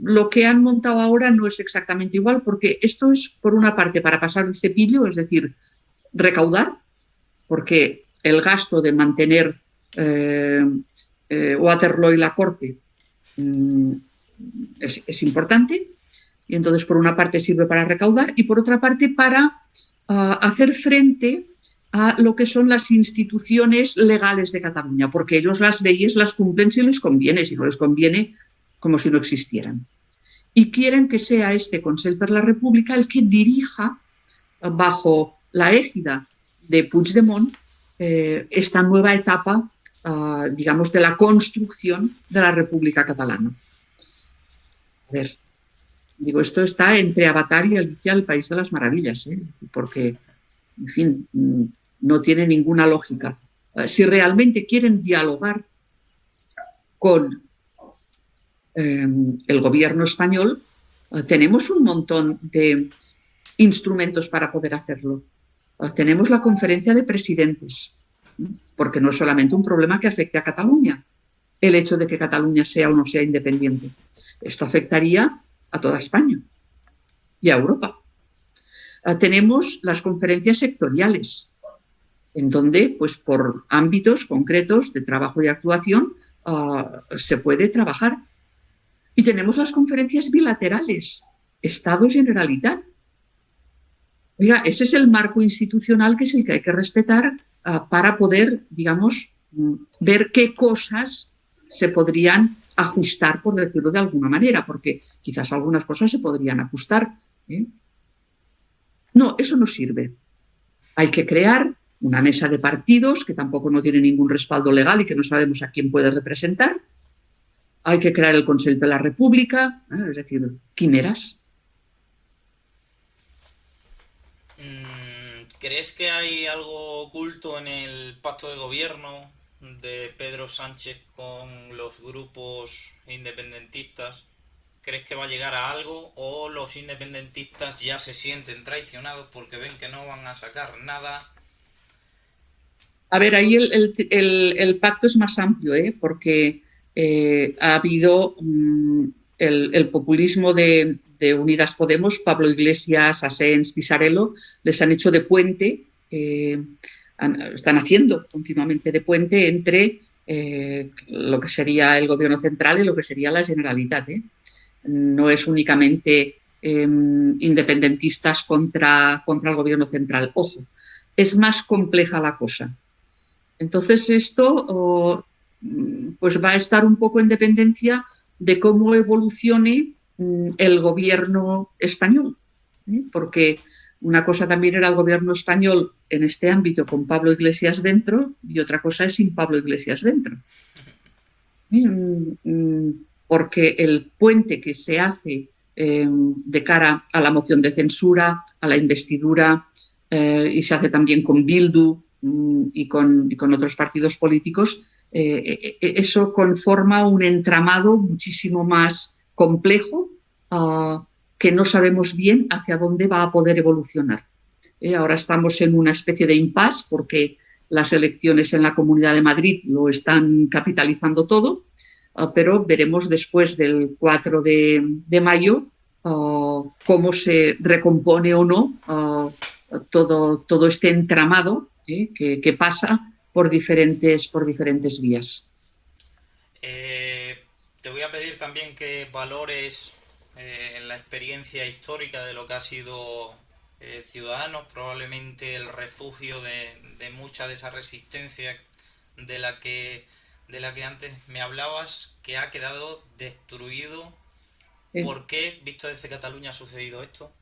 Lo que han montado ahora no es exactamente igual, porque esto es, por una parte, para pasar el cepillo, es decir, recaudar, porque el gasto de mantener Waterloo y la Corte es importante, y entonces por una parte sirve para recaudar y por otra parte para hacer frente a lo que son las instituciones legales de Cataluña, porque ellos las leyes las cumplen si les conviene, si no les conviene, como si no existieran. Y quieren que sea este Consell per la República el que dirija, bajo la égida de Puigdemont, esta nueva etapa, digamos, de la construcción de la República Catalana. A ver, digo, esto está entre Avatar y Alicia, el País de las Maravillas, porque, en fin, no tiene ninguna lógica. Si realmente quieren dialogar con el gobierno español, tenemos un montón de instrumentos para poder hacerlo. Tenemos la conferencia de presidentes, porque no es solamente un problema que afecte a Cataluña, el hecho de que Cataluña sea o no sea independiente. Esto afectaría a toda España y a Europa. Tenemos las conferencias sectoriales, en donde, pues, por ámbitos concretos de trabajo y actuación, se puede trabajar. Y tenemos las conferencias bilaterales, Estado-Generalitat. Oiga, ese es el marco institucional que es el que hay que respetar para poder, digamos, ver qué cosas se podrían ajustar, por decirlo de alguna manera, porque quizás algunas cosas se podrían ajustar. No, eso no sirve. Hay que crear una mesa de partidos que tampoco no tiene ningún respaldo legal y que no sabemos a quién puede representar. Hay que crear el Consell de la República, es decir, quimeras. ¿Crees que hay algo oculto en el pacto de gobierno de Pedro Sánchez con los grupos independentistas? ¿Crees que va a llegar a algo o los independentistas ya se sienten traicionados porque ven que no van a sacar nada? A ver, ahí el pacto es más amplio, porque ha habido el populismo de Unidas Podemos, Pablo Iglesias, Asens, Pisarello, les han hecho de puente, están haciendo continuamente de puente entre lo que sería el gobierno central y lo que sería la Generalitat. No es únicamente independentistas contra el gobierno central. Ojo, es más compleja la cosa. Entonces esto pues va a estar un poco en dependencia de cómo evolucione el gobierno español, porque una cosa también era el gobierno español en este ámbito con Pablo Iglesias dentro y otra cosa es sin Pablo Iglesias dentro. Porque el puente que se hace de cara a la moción de censura, a la investidura, y se hace también con Bildu y con otros partidos políticos, eso conforma un entramado muchísimo más complejo que no sabemos bien hacia dónde va a poder evolucionar. Ahora estamos en una especie de impasse porque las elecciones en la Comunidad de Madrid lo están capitalizando todo, pero veremos después del 4 de mayo cómo se recompone o no todo este entramado que pasa por diferentes vías. Te voy a pedir también que valores la experiencia histórica de lo que ha sido Ciudadanos, probablemente el refugio de mucha de esa resistencia de la que antes me hablabas, que ha quedado destruido. ¿Por qué, visto desde Cataluña, ha sucedido esto?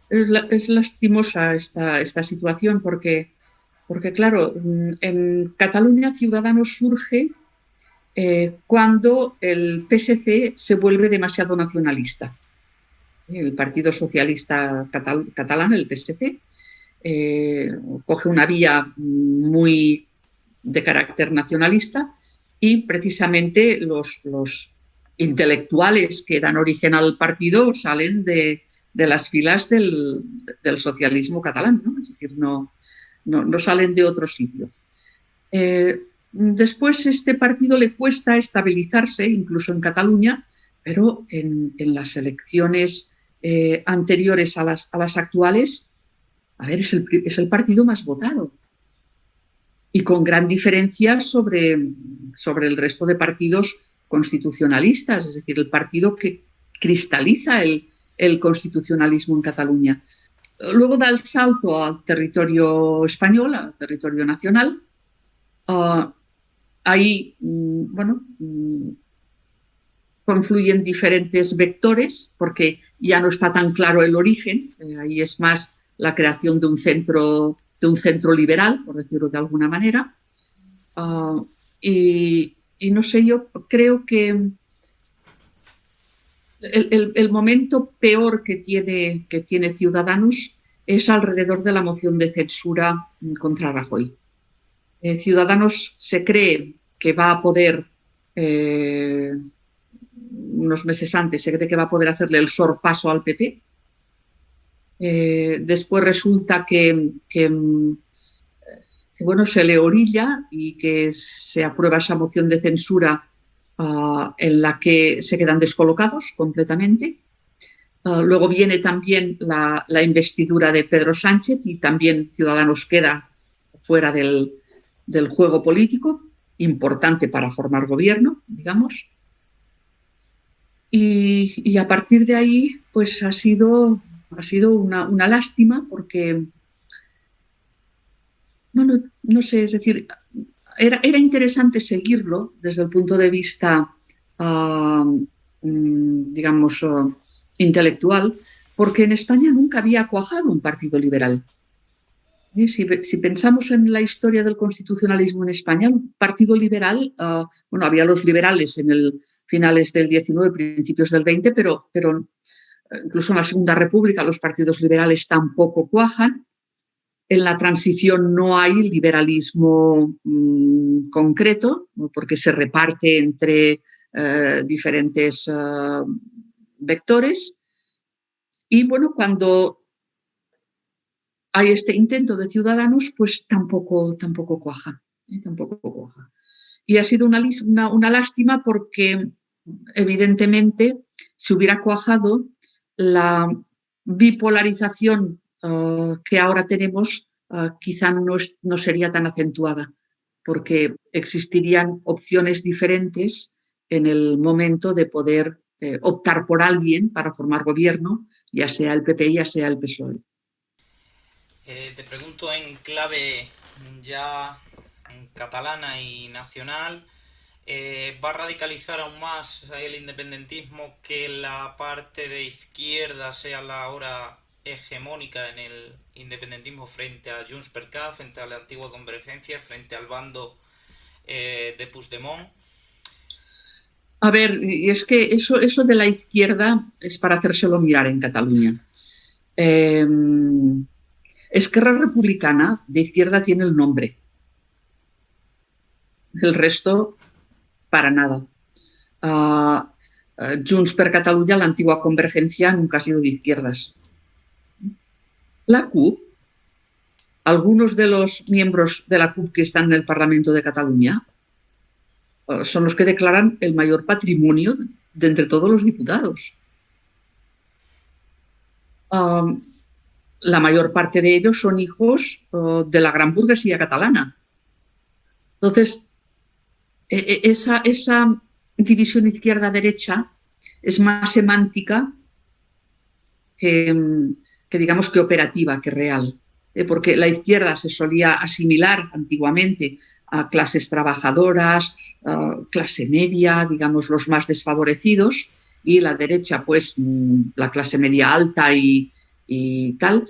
Es lastimosa esta situación porque, claro, en Cataluña Ciudadanos surge cuando el PSC se vuelve demasiado nacionalista. El Partido Socialista Catalán, el PSC, coge una vía muy de carácter nacionalista y precisamente los intelectuales que dan origen al partido salen de las filas del socialismo catalán, ¿no? Es decir, no salen de otro sitio. Después este partido le cuesta estabilizarse, incluso en Cataluña, pero en las elecciones anteriores a las actuales, a ver, es el partido más votado. y con gran diferencia sobre el resto de partidos constitucionalistas, es decir, el partido que cristaliza el constitucionalismo en Cataluña. Luego da el salto al territorio español, al territorio nacional. Ahí, confluyen diferentes vectores, porque ya no está tan claro el origen. Ahí es más la creación de un centro liberal, por decirlo de alguna manera. Y no sé, yo creo que el momento peor que tiene Ciudadanos es alrededor de la moción de censura contra Rajoy. Ciudadanos se cree que va a poder, unos meses antes, se cree que va a poder hacerle el sorpaso al PP. Después resulta que se le orilla y que se aprueba esa moción de censura en la que se quedan descolocados completamente. Luego viene también la investidura de Pedro Sánchez y también Ciudadanos queda fuera del juego político, importante para formar gobierno, digamos. Y a partir de ahí, pues ha sido una lástima porque, no sé, es decir, era interesante seguirlo desde el punto de vista, digamos, intelectual, porque en España nunca había cuajado un partido liberal. Si pensamos en la historia del constitucionalismo en España, un partido liberal, había los liberales en el finales del 19, principios del 20, pero incluso en la Segunda República los partidos liberales tampoco cuajan. En la transición no hay liberalismo concreto, porque se reparte entre diferentes vectores. Y cuando hay este intento de Ciudadanos, pues tampoco cuaja. Tampoco cuaja. Y ha sido una lástima porque, evidentemente, si hubiera cuajado, la bipolarización que ahora tenemos quizá no sería tan acentuada, porque existirían opciones diferentes en el momento de poder optar por alguien para formar gobierno, ya sea el PP, ya sea el PSOE. Te pregunto en clave ya catalana y nacional, ¿va a radicalizar aún más el independentismo que la parte de izquierda sea la ahora hegemónica en el independentismo frente a Junts per Cat, frente a la antigua Convergencia, frente al bando de Puigdemont? A ver, y es que eso de la izquierda es para hacérselo mirar en Cataluña. Esquerra Republicana de izquierda tiene el nombre. El resto, para nada. Junts per Catalunya, la antigua Convergencia, nunca ha sido de izquierdas. La CUP, algunos de los miembros de la CUP que están en el Parlamento de Cataluña son los que declaran el mayor patrimonio de entre todos los diputados. La mayor parte de ellos son hijos de la gran burguesía catalana. Entonces, esa división izquierda-derecha es más semántica que digamos que operativa, que real. Porque la izquierda se solía asimilar antiguamente a clases trabajadoras, clase media, digamos los más desfavorecidos, y la derecha, pues la clase media alta y tal.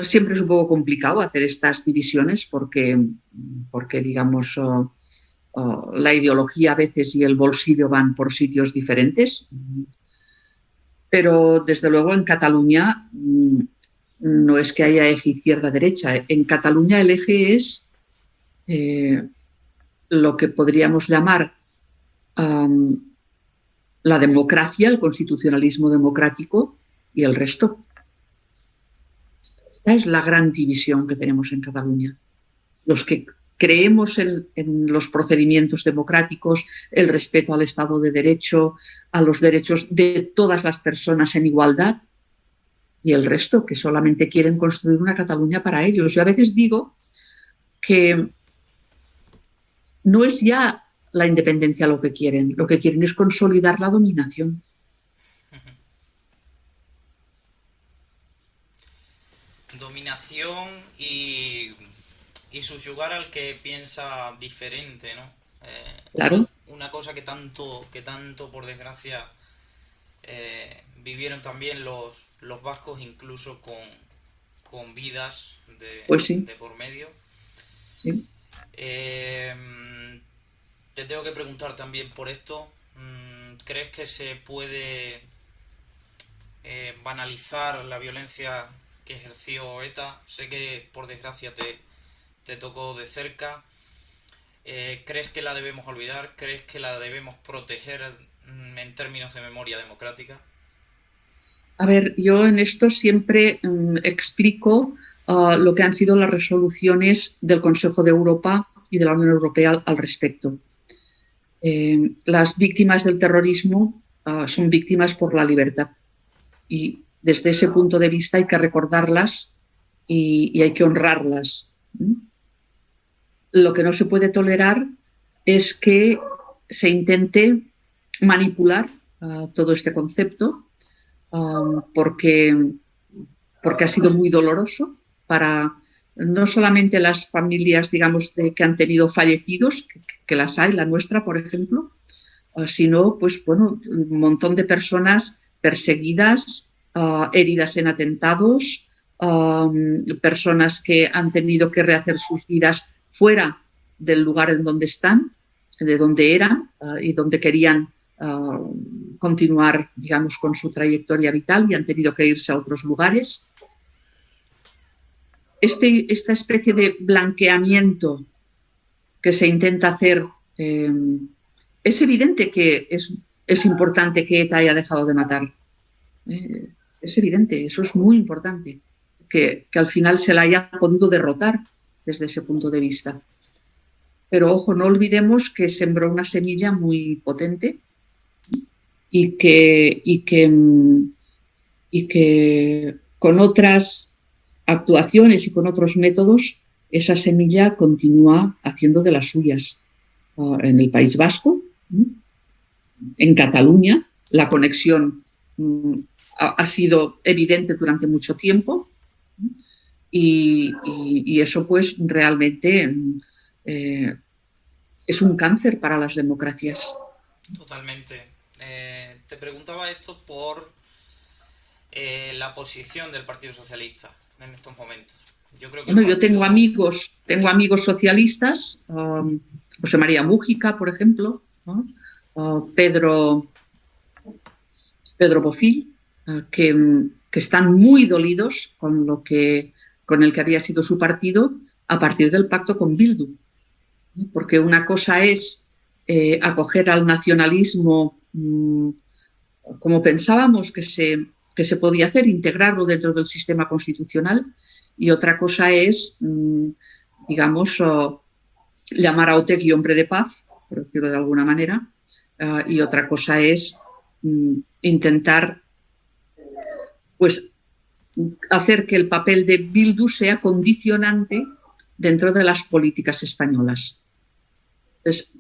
Siempre es un poco complicado hacer estas divisiones porque digamos, la ideología a veces y el bolsillo van por sitios diferentes. Pero, desde luego, en Cataluña no es que haya eje izquierda-derecha. En Cataluña el eje es lo que podríamos llamar la democracia, el constitucionalismo democrático y el resto. Esta es la gran división que tenemos en Cataluña. Los que creemos en los procedimientos democráticos, el respeto al Estado de Derecho, a los derechos de todas las personas en igualdad, y el resto que solamente quieren construir una Cataluña para ellos. Yo a veces digo que no es ya la independencia lo que quieren es consolidar la dominación. Dominación y subyugar al que piensa diferente, ¿no? Claro. Una cosa que tanto, por desgracia, vivieron también los vascos, incluso con vidas Pues sí. de por medio. Sí. Te tengo que preguntar también por esto. ¿Crees que se puede banalizar la violencia que ejerció ETA? Sé que por desgracia te tocó de cerca. ¿Crees que la debemos olvidar? ¿Crees que la debemos proteger en términos de memoria democrática? A ver, yo en esto siempre explico lo que han sido las resoluciones del Consejo de Europa y de la Unión Europea al respecto. Las víctimas del terrorismo son víctimas por la libertad y desde ese punto de vista hay que recordarlas y hay que honrarlas. Lo que no se puede tolerar es que se intente manipular todo este concepto porque ha sido muy doloroso para no solamente las familias, digamos, que han tenido fallecidos, que las hay, la nuestra, por ejemplo, sino, pues bueno, un montón de personas perseguidas, heridas en atentados, personas que han tenido que rehacer sus vidas fuera del lugar en donde están, de donde eran y donde querían continuar, digamos, con su trayectoria vital y han tenido que irse a otros lugares. Esta especie de blanqueamiento que se intenta hacer, es evidente que es importante que ETA haya dejado de matar. Es evidente, eso es muy importante, que al final se la haya podido derrotar desde ese punto de vista. Pero ojo, no olvidemos que sembró una semilla muy potente y que con otras actuaciones y con otros métodos esa semilla continúa haciendo de las suyas. En el País Vasco, en Cataluña, la conexión ha sido evidente durante mucho tiempo y eso pues realmente es un cáncer para las democracias. Totalmente. Te preguntaba esto por la posición del Partido Socialista en estos momentos. Yo creo que bueno, yo tengo amigos socialistas, José María Mújica, por ejemplo, ¿no? Pedro Bofill, que están muy dolidos con el que había sido su partido a partir del pacto con Bildu. Porque una cosa es acoger al nacionalismo como pensábamos que se podía hacer, integrarlo dentro del sistema constitucional, y otra cosa es, digamos, llamar a Otegi hombre de paz, por decirlo de alguna manera, y otra cosa es intentar pues hacer que el papel de Bildu sea condicionante dentro de las políticas españolas. Entonces,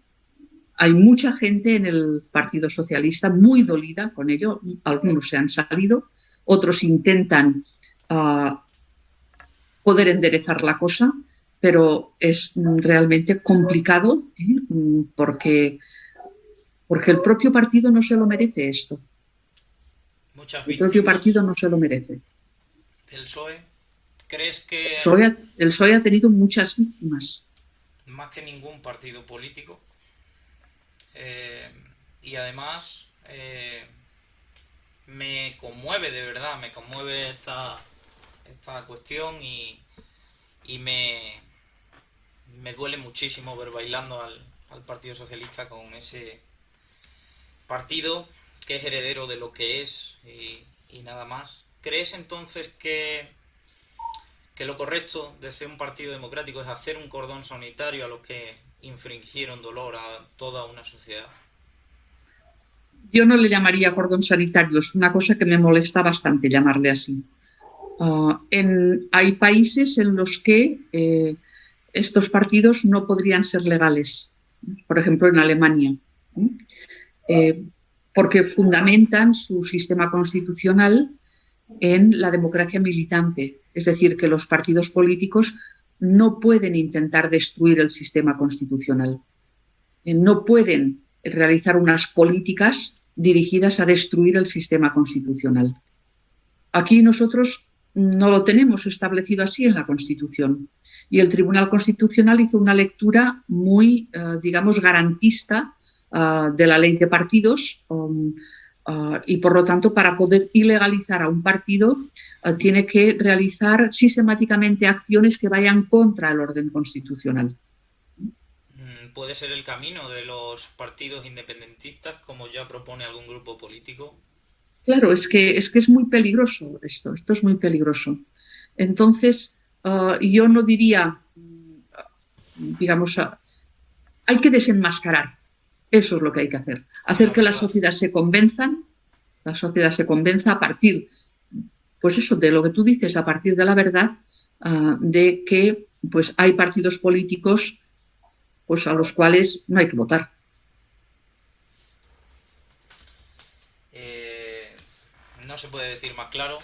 hay mucha gente en el Partido Socialista muy dolida con ello, algunos se han salido, otros intentan poder enderezar la cosa, pero es realmente complicado porque el propio partido no se lo merece esto. El propio partido no se lo merece. ¿El PSOE? ¿Crees que el PSOE ha tenido muchas víctimas? Más que ningún partido político. Y además me conmueve, de verdad, me conmueve esta cuestión y me duele muchísimo ver bailando al Partido Socialista con ese partido que es heredero de lo que es y nada más. ¿Crees entonces que lo correcto de ser un partido democrático es hacer un cordón sanitario a los que infringieron dolor a toda una sociedad? Yo no le llamaría cordón sanitario, es una cosa que me molesta bastante llamarle así. Hay países en los que estos partidos no podrían ser legales por ejemplo en Alemania, porque fundamentan su sistema constitucional en la democracia militante, es decir, que los partidos políticos no pueden intentar destruir el sistema constitucional, no pueden realizar unas políticas dirigidas a destruir el sistema constitucional. Aquí nosotros no lo tenemos establecido así en la Constitución y el Tribunal Constitucional hizo una lectura muy, digamos, garantista de la ley de partidos y por lo tanto para poder ilegalizar a un partido tiene que realizar sistemáticamente acciones que vayan contra el orden constitucional. ¿Puede ser el camino de los partidos independentistas, como ya propone algún grupo político? Claro, es que es muy peligroso esto es muy peligroso. Entonces, yo no diría, digamos, hay que desenmascarar, eso es lo que hay que hacer que la sociedad se convenza a partir, pues eso, de lo que tú dices, a partir de la verdad, de que pues hay partidos políticos pues a los cuales no hay que votar. No se puede decir más claro,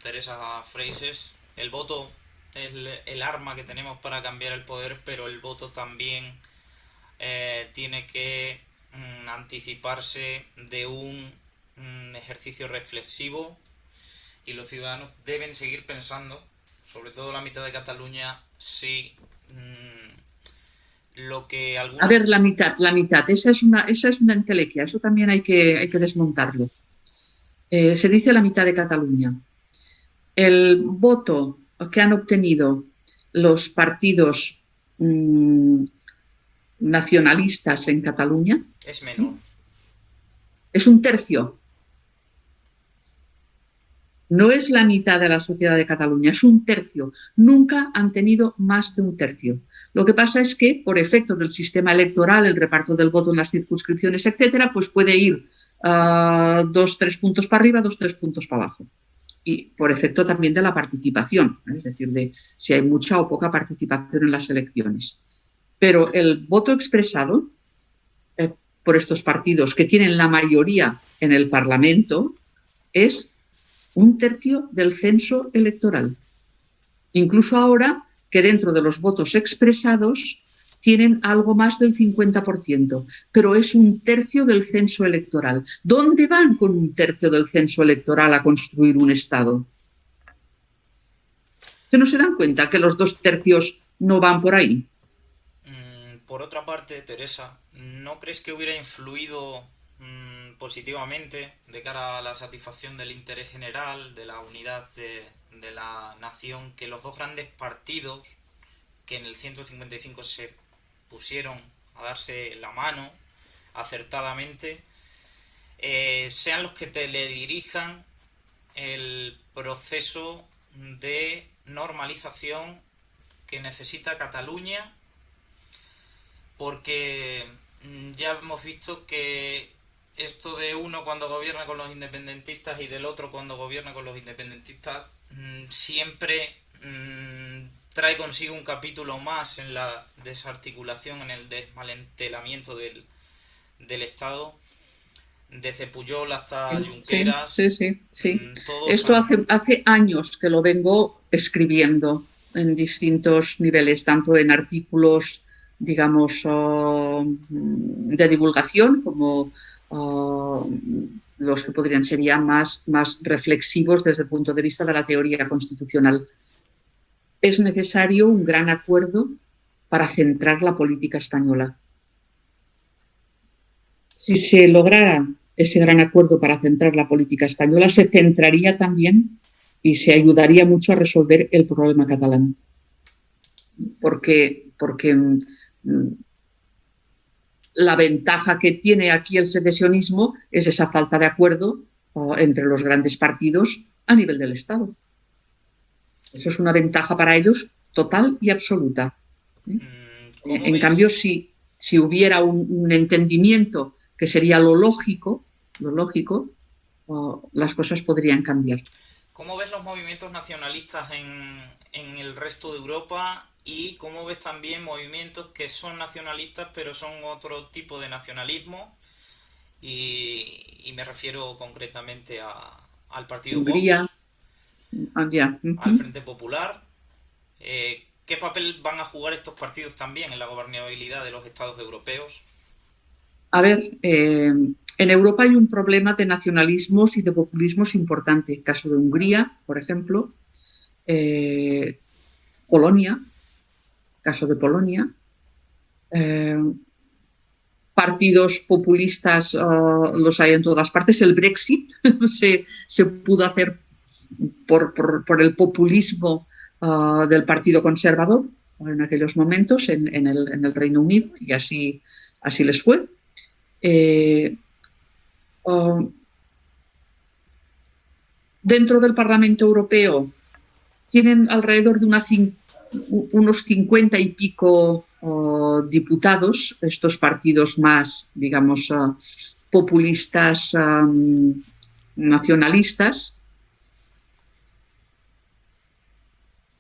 Teresa Freixes, el voto es el arma que tenemos para cambiar el poder, pero el voto también tiene que anticiparse de un ejercicio reflexivo y los ciudadanos deben seguir pensando, sobre todo la mitad de Cataluña, si lo que algunos... A ver, la mitad, esa es una entelequia, eso también hay que desmontarlo. Se dice la mitad de Cataluña. El voto que han obtenido los partidos nacionalistas en Cataluña es menor. Es un tercio. No es la mitad de la sociedad de Cataluña, es un tercio. Nunca han tenido más de un tercio. Lo que pasa es que, por efecto del sistema electoral, el reparto del voto en las circunscripciones, etcétera, pues puede ir 2-3 puntos para arriba, 2-3 puntos para abajo. Y por efecto también de la participación, es decir, de si hay mucha o poca participación en las elecciones. Pero el voto expresado por estos partidos que tienen la mayoría en el Parlamento es un tercio del censo electoral. Incluso ahora que dentro de los votos expresados tienen algo más del 50%, pero es un tercio del censo electoral. ¿Dónde van con un tercio del censo electoral a construir un Estado? ¿Que no se dan cuenta que los 2 tercios no van por ahí? Por otra parte, Teresa, ¿no crees que hubiera influido positivamente de cara a la satisfacción del interés general, de la unidad de la nación, que los dos grandes partidos que en el 155 se pusieron a darse la mano acertadamente, sean los que teledirijan el proceso de normalización que necesita Cataluña? Porque ya hemos visto que esto de uno cuando gobierna con los independentistas y del otro cuando gobierna con los independentistas siempre trae consigo un capítulo más en la desarticulación, en el desmantelamiento del Estado, desde Pujol hasta Junqueras. Sí. Esto hace años que lo vengo escribiendo en distintos niveles, tanto en artículos, digamos, de divulgación, como los que podrían ser ya más reflexivos desde el punto de vista de la teoría constitucional. Es necesario un gran acuerdo para centrar la política española. Si se lograra ese gran acuerdo para centrar la política española, se centraría también y se ayudaría mucho a resolver el problema catalán. Porque la ventaja que tiene aquí el secesionismo es esa falta de acuerdo entre los grandes partidos a nivel del Estado. Eso es una ventaja para ellos total y absoluta. En cambio, si hubiera un entendimiento que sería lo lógico, las cosas podrían cambiar. ¿Cómo ves los movimientos nacionalistas en el resto de Europa y cómo ves también movimientos que son nacionalistas pero son otro tipo de nacionalismo y me refiero concretamente al partido Hungría, Vox, ya. al Frente Popular. ¿Qué papel van a jugar estos partidos también en la gobernabilidad de los estados europeos? A ver, en Europa hay un problema de nacionalismos y de populismos importante. El caso de Hungría, por ejemplo, Polonia, caso de Polonia, partidos populistas los hay en todas partes. El Brexit se pudo hacer por el populismo del Partido Conservador en aquellos momentos en el Reino Unido, y así les fue. Dentro del Parlamento Europeo tienen alrededor de unos 50 y pico diputados, estos partidos más, digamos, populistas, nacionalistas.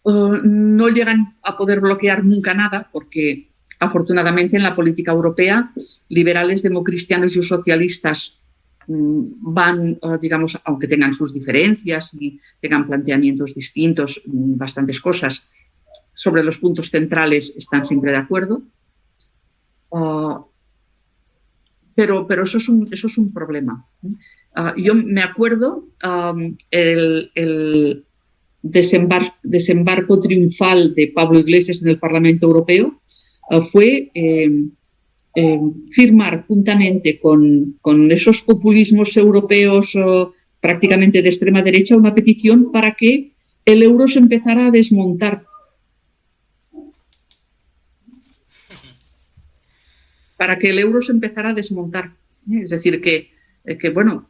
No llegan a poder bloquear nunca nada porque, afortunadamente, en la política europea, liberales, democristianos y socialistas van, digamos, aunque tengan sus diferencias y tengan planteamientos distintos, bastantes cosas, sobre los puntos centrales están siempre de acuerdo. Pero eso es un problema. Yo me acuerdo el desembarco triunfal de Pablo Iglesias en el Parlamento Europeo fue firmar juntamente con esos populismos europeos prácticamente de extrema derecha una petición para que el euro se empezara a desmontar. Para que el euro se empezara a desmontar. Es decir, que bueno,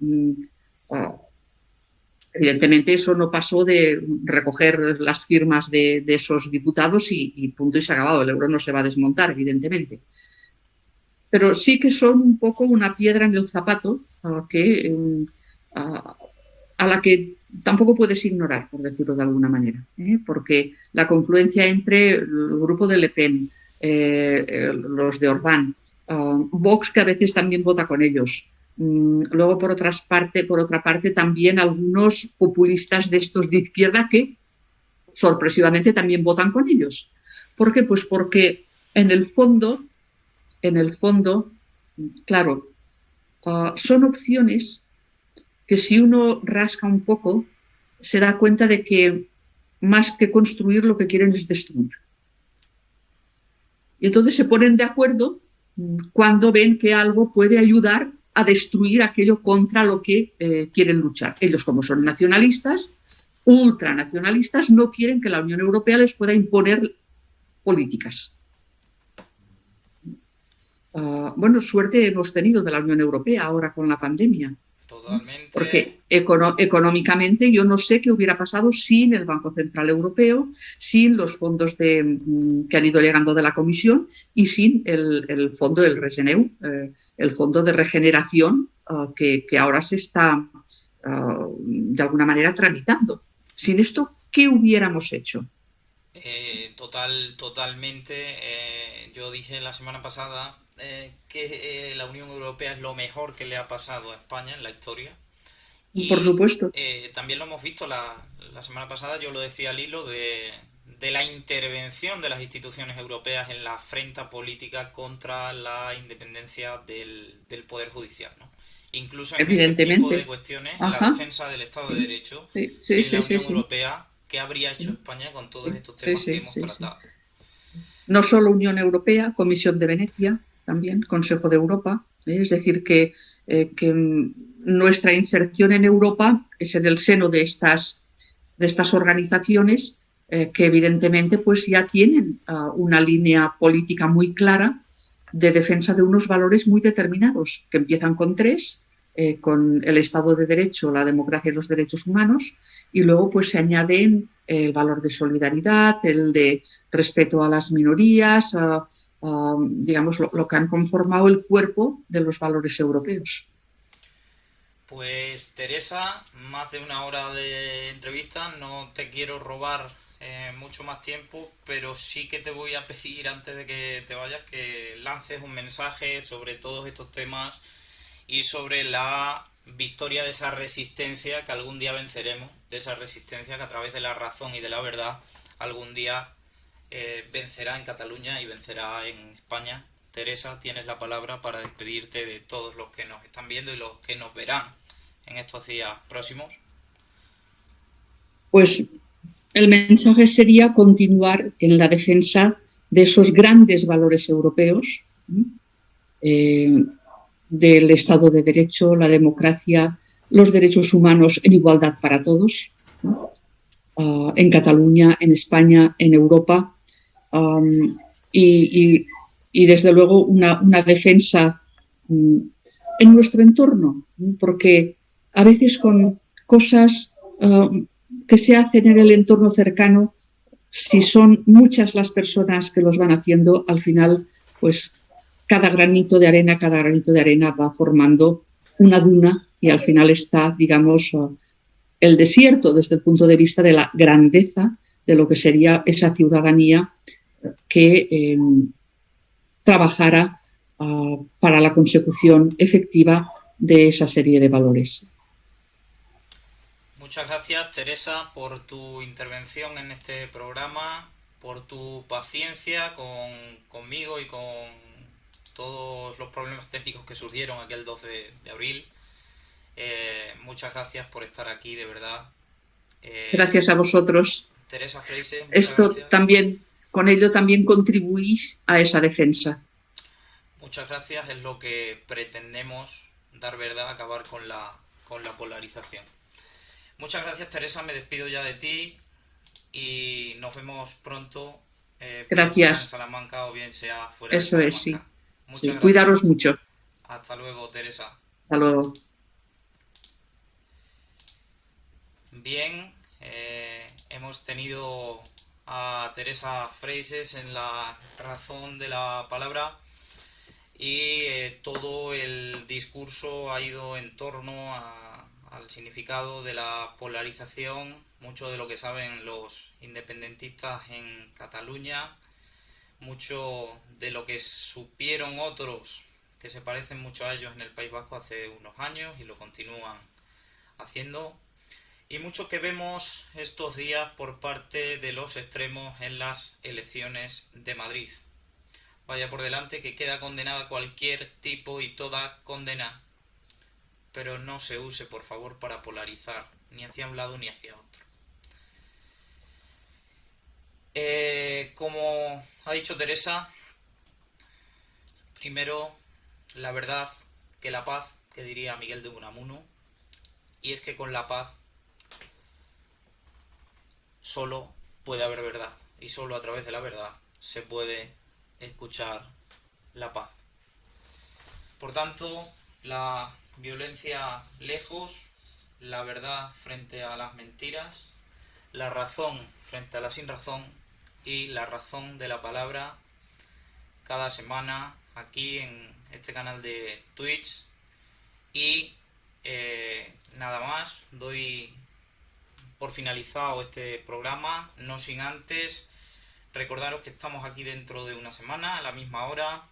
evidentemente eso no pasó de recoger las firmas de esos diputados y punto y se ha acabado. El euro no se va a desmontar, evidentemente. Pero sí que son un poco una piedra en el zapato a la que tampoco puedes ignorar, por decirlo de alguna manera, porque la confluencia entre el grupo de Le Pen, los de Orbán, Vox, que a veces también vota con ellos, luego por otra parte también algunos populistas de estos de izquierda que sorpresivamente también votan con ellos. ¿Por qué? Pues porque en el fondo, claro, son opciones que si uno rasca un poco se da cuenta de que más que construir lo que quieren es destruir. Y entonces se ponen de acuerdo cuando ven que algo puede ayudar a destruir aquello contra lo que quieren luchar. Ellos, como son nacionalistas, ultranacionalistas, no quieren que la Unión Europea les pueda imponer políticas. Bueno, suerte hemos tenido de la Unión Europea ahora con la pandemia. Totalmente. Porque económicamente yo no sé qué hubiera pasado sin el Banco Central Europeo, sin los fondos que han ido llegando de la Comisión y sin el fondo del Regeneu, el fondo de regeneración que ahora se está de alguna manera tramitando. Sin esto, ¿qué hubiéramos hecho? Totalmente. Yo dije la semana pasada que la Unión Europea es lo mejor que le ha pasado a España en la historia. Y por supuesto. También lo hemos visto la semana pasada, yo lo decía al hilo de la intervención de las instituciones europeas en la afrenta política contra la independencia del Poder Judicial, ¿no? Incluso en ese tipo de cuestiones, en la defensa del Estado de Derecho, sin la Unión Europea, ¿qué habría hecho España con todos estos temas que hemos tratado? No solo Unión Europea, Comisión de Venecia, también Consejo de Europa. Es decir, que nuestra inserción en Europa es en el seno de estas organizaciones que evidentemente pues ya tienen una línea política muy clara de defensa de unos valores muy determinados, que empiezan con tres, con el Estado de Derecho, la democracia y los derechos humanos, y luego pues se añaden el valor de solidaridad, el de respeto a las minorías, digamos lo que han conformado el cuerpo de los valores europeos. Pues Teresa, más de una hora de entrevista, no te quiero robar mucho más tiempo, pero sí que te voy a pedir antes de que te vayas que lances un mensaje sobre todos estos temas y sobre la victoria de esa resistencia que algún día venceremos, de esa resistencia que a través de la razón y de la verdad algún día vencerá en Cataluña y vencerá en España. Teresa, tienes la palabra para despedirte de todos los que nos están viendo y los que nos verán en estos días próximos. Pues el mensaje sería continuar en la defensa de esos grandes valores europeos, del Estado de Derecho, la democracia, los derechos humanos en igualdad para todos, en Cataluña, en España, en Europa, y desde luego una defensa en nuestro entorno, porque a veces con cosas que se hacen en el entorno cercano, si son muchas las personas que los van haciendo, al final, pues cada granito de arena va formando una duna y al final está, digamos, el desierto desde el punto de vista de la grandeza de lo que sería esa ciudadanía que trabajara para la consecución efectiva de esa serie de valores. Muchas gracias, Teresa, por tu intervención en este programa, por tu paciencia conmigo y con todos los problemas técnicos que surgieron aquel 12 de abril. Muchas gracias por estar aquí, de verdad. Gracias a vosotros. Teresa Freixes, muchas Esto gracias. también, con ello también contribuís a esa defensa. Muchas gracias, es lo que pretendemos, dar verdad, acabar con la polarización. Muchas gracias, Teresa, me despido ya de ti y nos vemos pronto, bien sea en Salamanca o bien sea fuera de Salamanca. Eso es, sí. Muchas gracias. Cuidaros mucho. Hasta luego, Teresa. Hasta luego. Bien, hemos tenido a Teresa Freixes en la razón de la palabra y todo el discurso ha ido en torno al significado de la polarización, mucho de lo que saben los independentistas en Cataluña, mucho de lo que supieron otros que se parecen mucho a ellos en el País Vasco hace unos años y lo continúan haciendo, y mucho que vemos estos días por parte de los extremos en las elecciones de Madrid. Vaya por delante que queda condenada cualquier tipo y toda condena, pero no se use, por favor, para polarizar, ni hacia un lado ni hacia otro. Como ha dicho Teresa, primero la verdad que la paz, que diría Miguel de Unamuno, y es que con la paz solo puede haber verdad, y solo a través de la verdad se puede escuchar la paz. Por tanto, la violencia lejos, la verdad frente a las mentiras, la razón frente a la sinrazón y la razón de la palabra cada semana aquí en este canal de Twitch. Y nada más, doy por finalizado este programa, no sin antes recordaros que estamos aquí dentro de una semana a la misma hora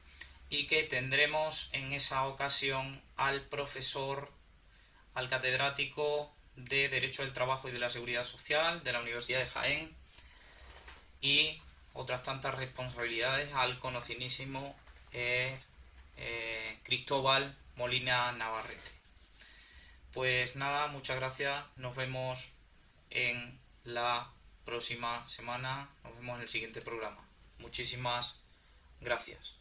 y que tendremos en esa ocasión al profesor, al catedrático de Derecho del Trabajo y de la Seguridad Social de la Universidad de Jaén y otras tantas responsabilidades al conocidísimo Cristóbal Molina Navarrete. Pues nada, muchas gracias, nos vemos en la próxima semana, nos vemos en el siguiente programa. Muchísimas gracias.